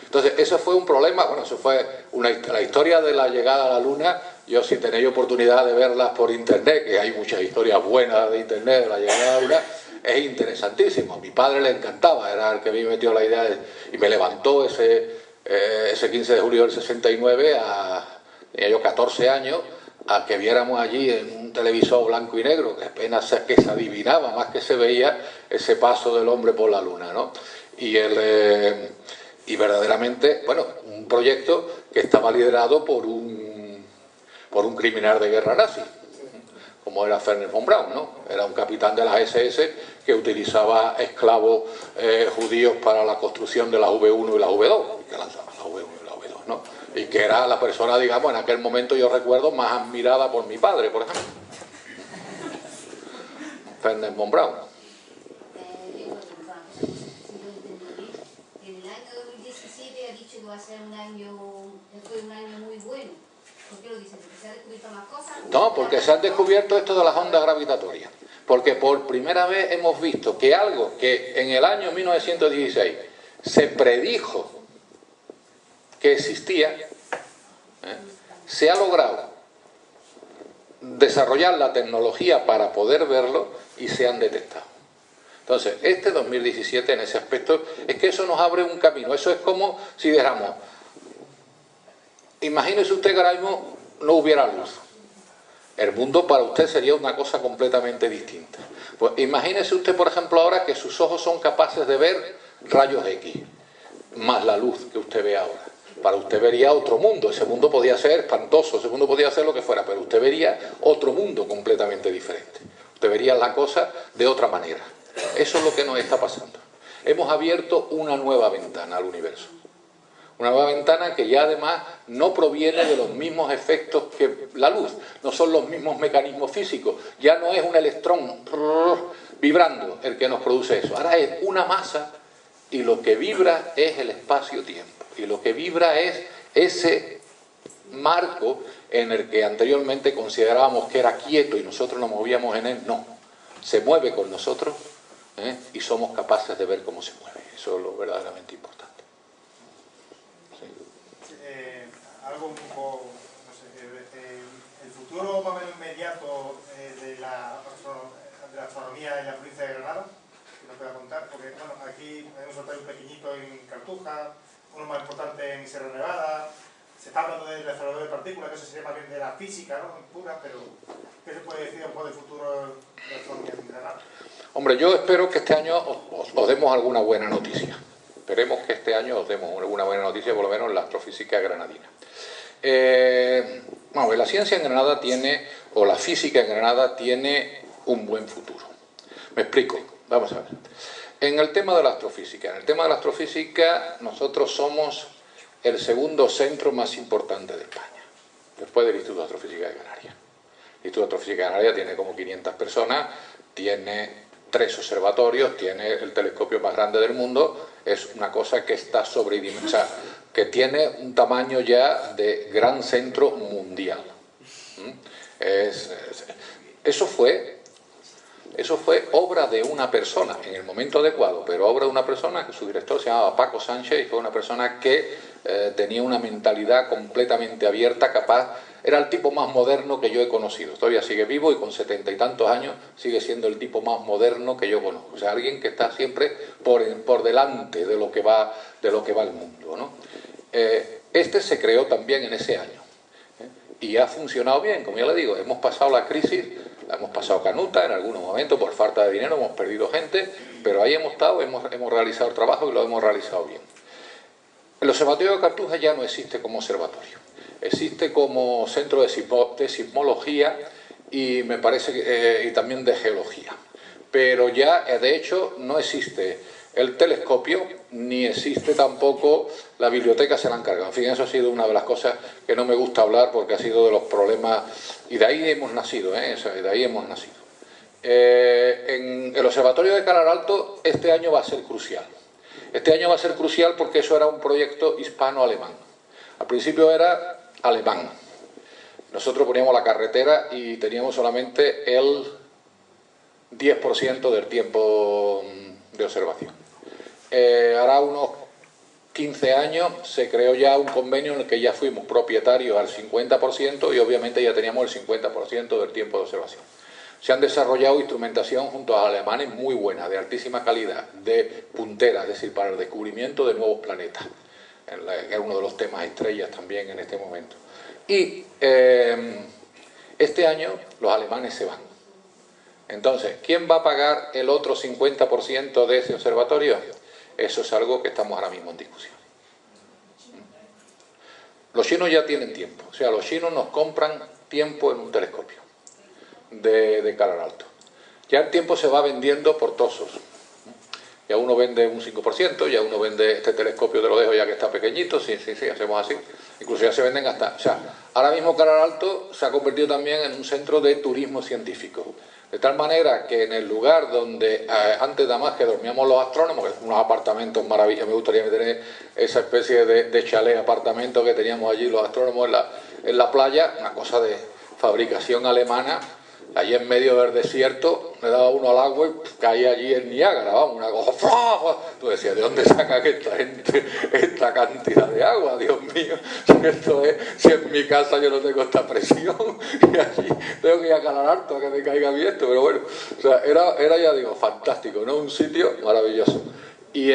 Entonces, eso fue un problema. Bueno, eso fue la historia de la llegada a la Luna. Yo, si tenéis oportunidad de verlas por internet, que hay muchas historias buenas de internet de la llegada a la Luna, es interesantísimo. A mi padre le encantaba, era el que me metió la idea y me levantó ese 15 de julio del 69, tenía yo 14 años, a que viéramos allí en un televisor blanco y negro, que apenas que se adivinaba, más que se veía ese paso del hombre por la Luna, ¿no? Y verdaderamente, bueno, un proyecto que estaba liderado por un por un criminal de guerra nazi, como era Werner von Braun, ¿no? Era un capitán de las SS que utilizaba esclavos judíos para la construcción de las V1 y las V2, que lanzaban las V1 y las V2, ¿no? Y que era la persona, digamos, en aquel momento yo recuerdo, más admirada por mi padre, por ejemplo. Werner von Braun. En el año 2017 ha dicho que va a ser un año muy bueno. ¿Por qué lo dicen? ¿Porque se han descubierto más cosas? No, porque se han descubierto esto de las ondas gravitatorias. Porque por primera vez hemos visto que algo que en el año 1916 se predijo que existía, se ha logrado desarrollar la tecnología para poder verlo y se han detectado. Entonces, este 2017 en ese aspecto es que eso nos abre un camino. Eso es como si dijéramos, imagínese usted que ahora mismo no hubiera luz. El mundo para usted sería una cosa completamente distinta. Pues imagínese usted, por ejemplo, ahora que sus ojos son capaces de ver rayos X, más la luz que usted ve ahora. Para usted vería otro mundo. Ese mundo podía ser espantoso, ese mundo podía ser lo que fuera, pero usted vería otro mundo completamente diferente. Usted vería la cosa de otra manera. Eso es lo que nos está pasando. Hemos abierto una nueva ventana al universo. Una nueva ventana que ya además no proviene de los mismos efectos que la luz. No son los mismos mecanismos físicos. Ya no es un electrón vibrando el que nos produce eso. Ahora es una masa y lo que vibra es el espacio-tiempo. Y lo que vibra es ese marco en el que anteriormente considerábamos que era quieto y nosotros nos movíamos en él. No, se mueve con nosotros y somos capaces de ver cómo se mueve. Eso es lo verdaderamente importante. Algo un poco, no sé, el futuro más o menos inmediato de la astronomía en la provincia de Granada, que nos pueda contar, porque bueno, aquí hay un sorteo pequeñito en Cartuja, uno más importante en Sierra Nevada, se está hablando del acelerador de partículas, que eso sería más bien de la física, ¿no? Pura, pero ¿qué se puede decir un poco del futuro de la astronomía en Granada? Hombre, yo espero que este año os demos alguna buena noticia. Esperemos que este año os demos alguna buena noticia, por lo menos en la astrofísica granadina. Vamos, la ciencia en Granada tiene, o la física en Granada tiene un buen futuro. Me explico, vamos a ver. En el tema de la astrofísica, nosotros somos el segundo centro más importante de España, después del Instituto de Astrofísica de Canarias. El Instituto de Astrofísica de Canarias tiene como 500 personas, tiene 3 observatorios, tiene el telescopio más grande del mundo, es una cosa que está sobredimensionada, que tiene un tamaño ya de gran centro mundial. Eso fue obra de una persona en el momento adecuado, pero obra de una persona que su director se llamaba Paco Sánchez y fue una persona que tenía una mentalidad completamente abierta, capaz. Era el tipo más moderno que yo he conocido. Todavía sigue vivo y con 70 y tantos años sigue siendo el tipo más moderno que yo conozco. O sea, alguien que está siempre por delante de lo que va el mundo, ¿no? Este se creó también en ese año. Y ha funcionado bien, como ya le digo. Hemos pasado la crisis, la hemos pasado canuta en algunos momentos por falta de dinero, hemos perdido gente, pero ahí hemos estado, hemos realizado el trabajo y lo hemos realizado bien. El Observatorio de Cartuja ya no existe como observatorio. Existe como centro de sismología y me parece que y también de geología. Pero ya, de hecho, no existe el telescopio, ni existe tampoco la biblioteca, se la han cargado. En fin, eso ha sido una de las cosas que no me gusta hablar porque ha sido de los problemas, y de ahí hemos nacido, de ahí hemos nacido. En el Observatorio de Calar Alto este año va a ser crucial. Este año va a ser crucial porque eso era un proyecto hispano-alemán. Al principio era alemán. Nosotros poníamos la carretera y teníamos solamente el 10% del tiempo de observación. Hará unos 15 años se creó ya un convenio en el que ya fuimos propietarios al 50% y obviamente ya teníamos el 50% del tiempo de observación. Se han desarrollado instrumentación junto a los alemanes muy buena, de altísima calidad, de puntera, es decir, para el descubrimiento de nuevos planetas, que es uno de los temas estrellas también en este momento. Y este año los alemanes se van. Entonces, ¿quién va a pagar el otro 50% de ese observatorio? Eso es algo que estamos ahora mismo en discusión. Los chinos ya tienen tiempo, o sea, los chinos nos compran tiempo en un telescopio de Calar Alto. Ya el tiempo se va vendiendo por trozos. Ya uno vende un 5%, ya uno vende este telescopio, te lo dejo ya que está pequeñito, sí, hacemos así. Incluso ya se venden hasta... O sea, ahora mismo Calar Alto se ha convertido también en un centro de turismo científico. De tal manera que en el lugar donde antes nada más que dormíamos los astrónomos, que unos apartamentos maravillosos, me gustaría tener esa especie de chalet, apartamento que teníamos allí los astrónomos en la playa, una cosa de fabricación alemana. Allí en medio del desierto, me daba uno al agua y caía allí en Niágara, vamos, una cosa... ¡fua! Tú decías, ¿de dónde sacan esta gente esta cantidad de agua? Dios mío, si en mi casa yo no tengo esta presión, y allí tengo que ir a Calar Alto a que me caiga bien esto, pero bueno, o sea, era ya digo, fantástico, ¿no? Un sitio maravilloso. Y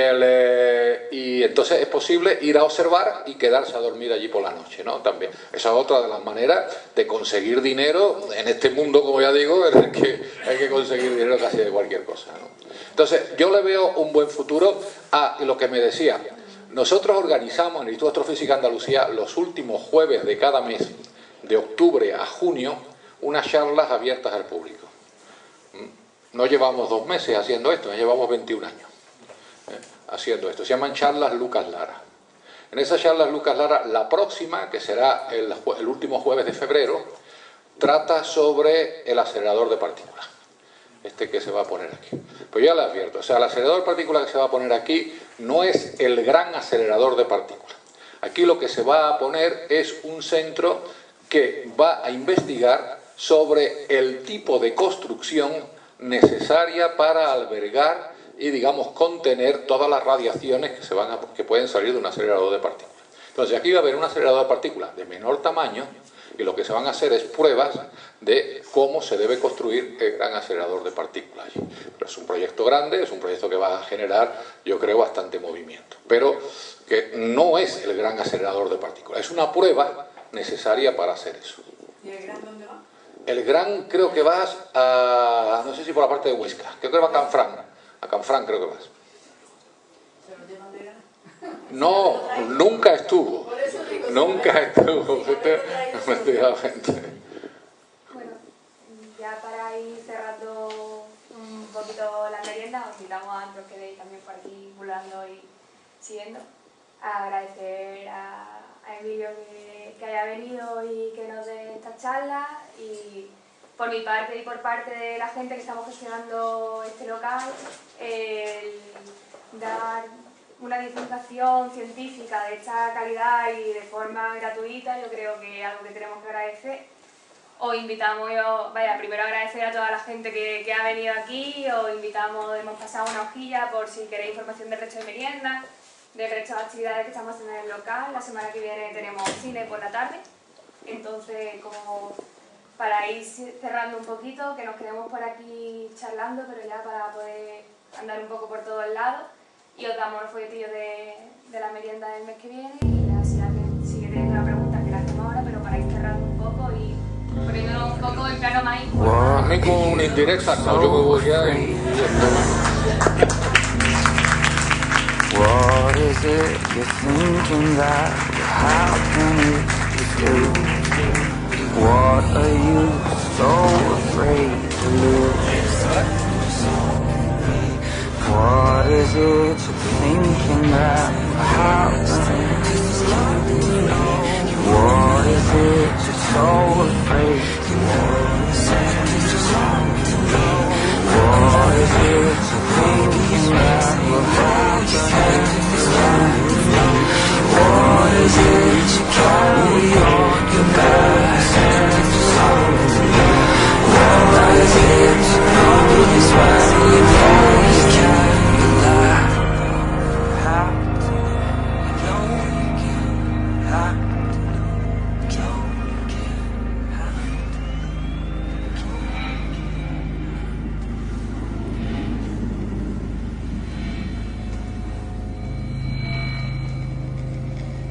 entonces es posible ir a observar y quedarse a dormir allí por la noche, ¿no? También. Esa es otra de las maneras de conseguir dinero en este mundo, como ya digo, en el que hay que conseguir dinero casi de cualquier cosa, ¿no? Entonces, yo le veo un buen futuro a lo que me decía. Nosotros organizamos en el Instituto de Astrofísica de Andalucía los últimos jueves de cada mes, de octubre a junio, unas charlas abiertas al público. No llevamos 2 meses haciendo esto, llevamos 21 años. Haciendo esto, se llaman charlas Lucas Lara. En esas charlas Lucas Lara, la próxima, que será el último jueves de febrero, trata sobre el acelerador de partículas, este que se va a poner aquí. Pues ya le advierto, o sea, el acelerador de partículas que se va a poner aquí no es el gran acelerador de partículas. Aquí lo que se va a poner es un centro que va a investigar sobre el tipo de construcción necesaria para albergar y, digamos, contener todas las radiaciones que pueden salir de un acelerador de partículas. Entonces, aquí va a haber un acelerador de partículas de menor tamaño y lo que se van a hacer es pruebas de cómo se debe construir el gran acelerador de partículas allí. Pero es un proyecto grande, es un proyecto que va a generar, yo creo, bastante movimiento. Pero que no es el gran acelerador de partículas, es una prueba necesaria para hacer eso. ¿Y el gran dónde va? El gran creo que vas a, no sé si por la parte de Huesca, creo que va a Canfranc. A Canfranc creo que vas. ¿Se lo llevan de gana? No, nunca estuvo. Nunca estuvo. Efectivamente. Bueno, ya para ir cerrando un poquito la merienda, os invitamos a los que quedéis también por aquí burlando y siguiendo. A agradecer a Emilio que haya venido y que nos dé esta charla, y por mi parte y por parte de la gente que estamos gestionando este local, dar una divulgación científica de esta calidad y de forma gratuita, yo creo que es algo que tenemos que agradecer. Os invitamos, primero agradecer a toda la gente que ha venido aquí, os invitamos, hemos pasado una hojilla por si queréis información del resto de merienda, del resto de actividades que estamos haciendo en el local. La semana que viene tenemos cine por la tarde, entonces como para ir cerrando un poquito, que nos quedemos por aquí charlando, pero ya para poder andar un poco por todos lados, y os damos los folletillos de la merienda del mes que viene, y ya si alguien sigue teniendo una pregunta que la hacemos ahora, pero para ir cerrando un poco y poniéndonos un poco en plano más informal. A mí con una indirecta, no, yo me voy ya y What is it you're thinking that how can it escape? What are you so afraid to lose? What is it you're thinking that how can it escape? What is it you're so afraid to lose? What is it you're thinking that will happen? What is it you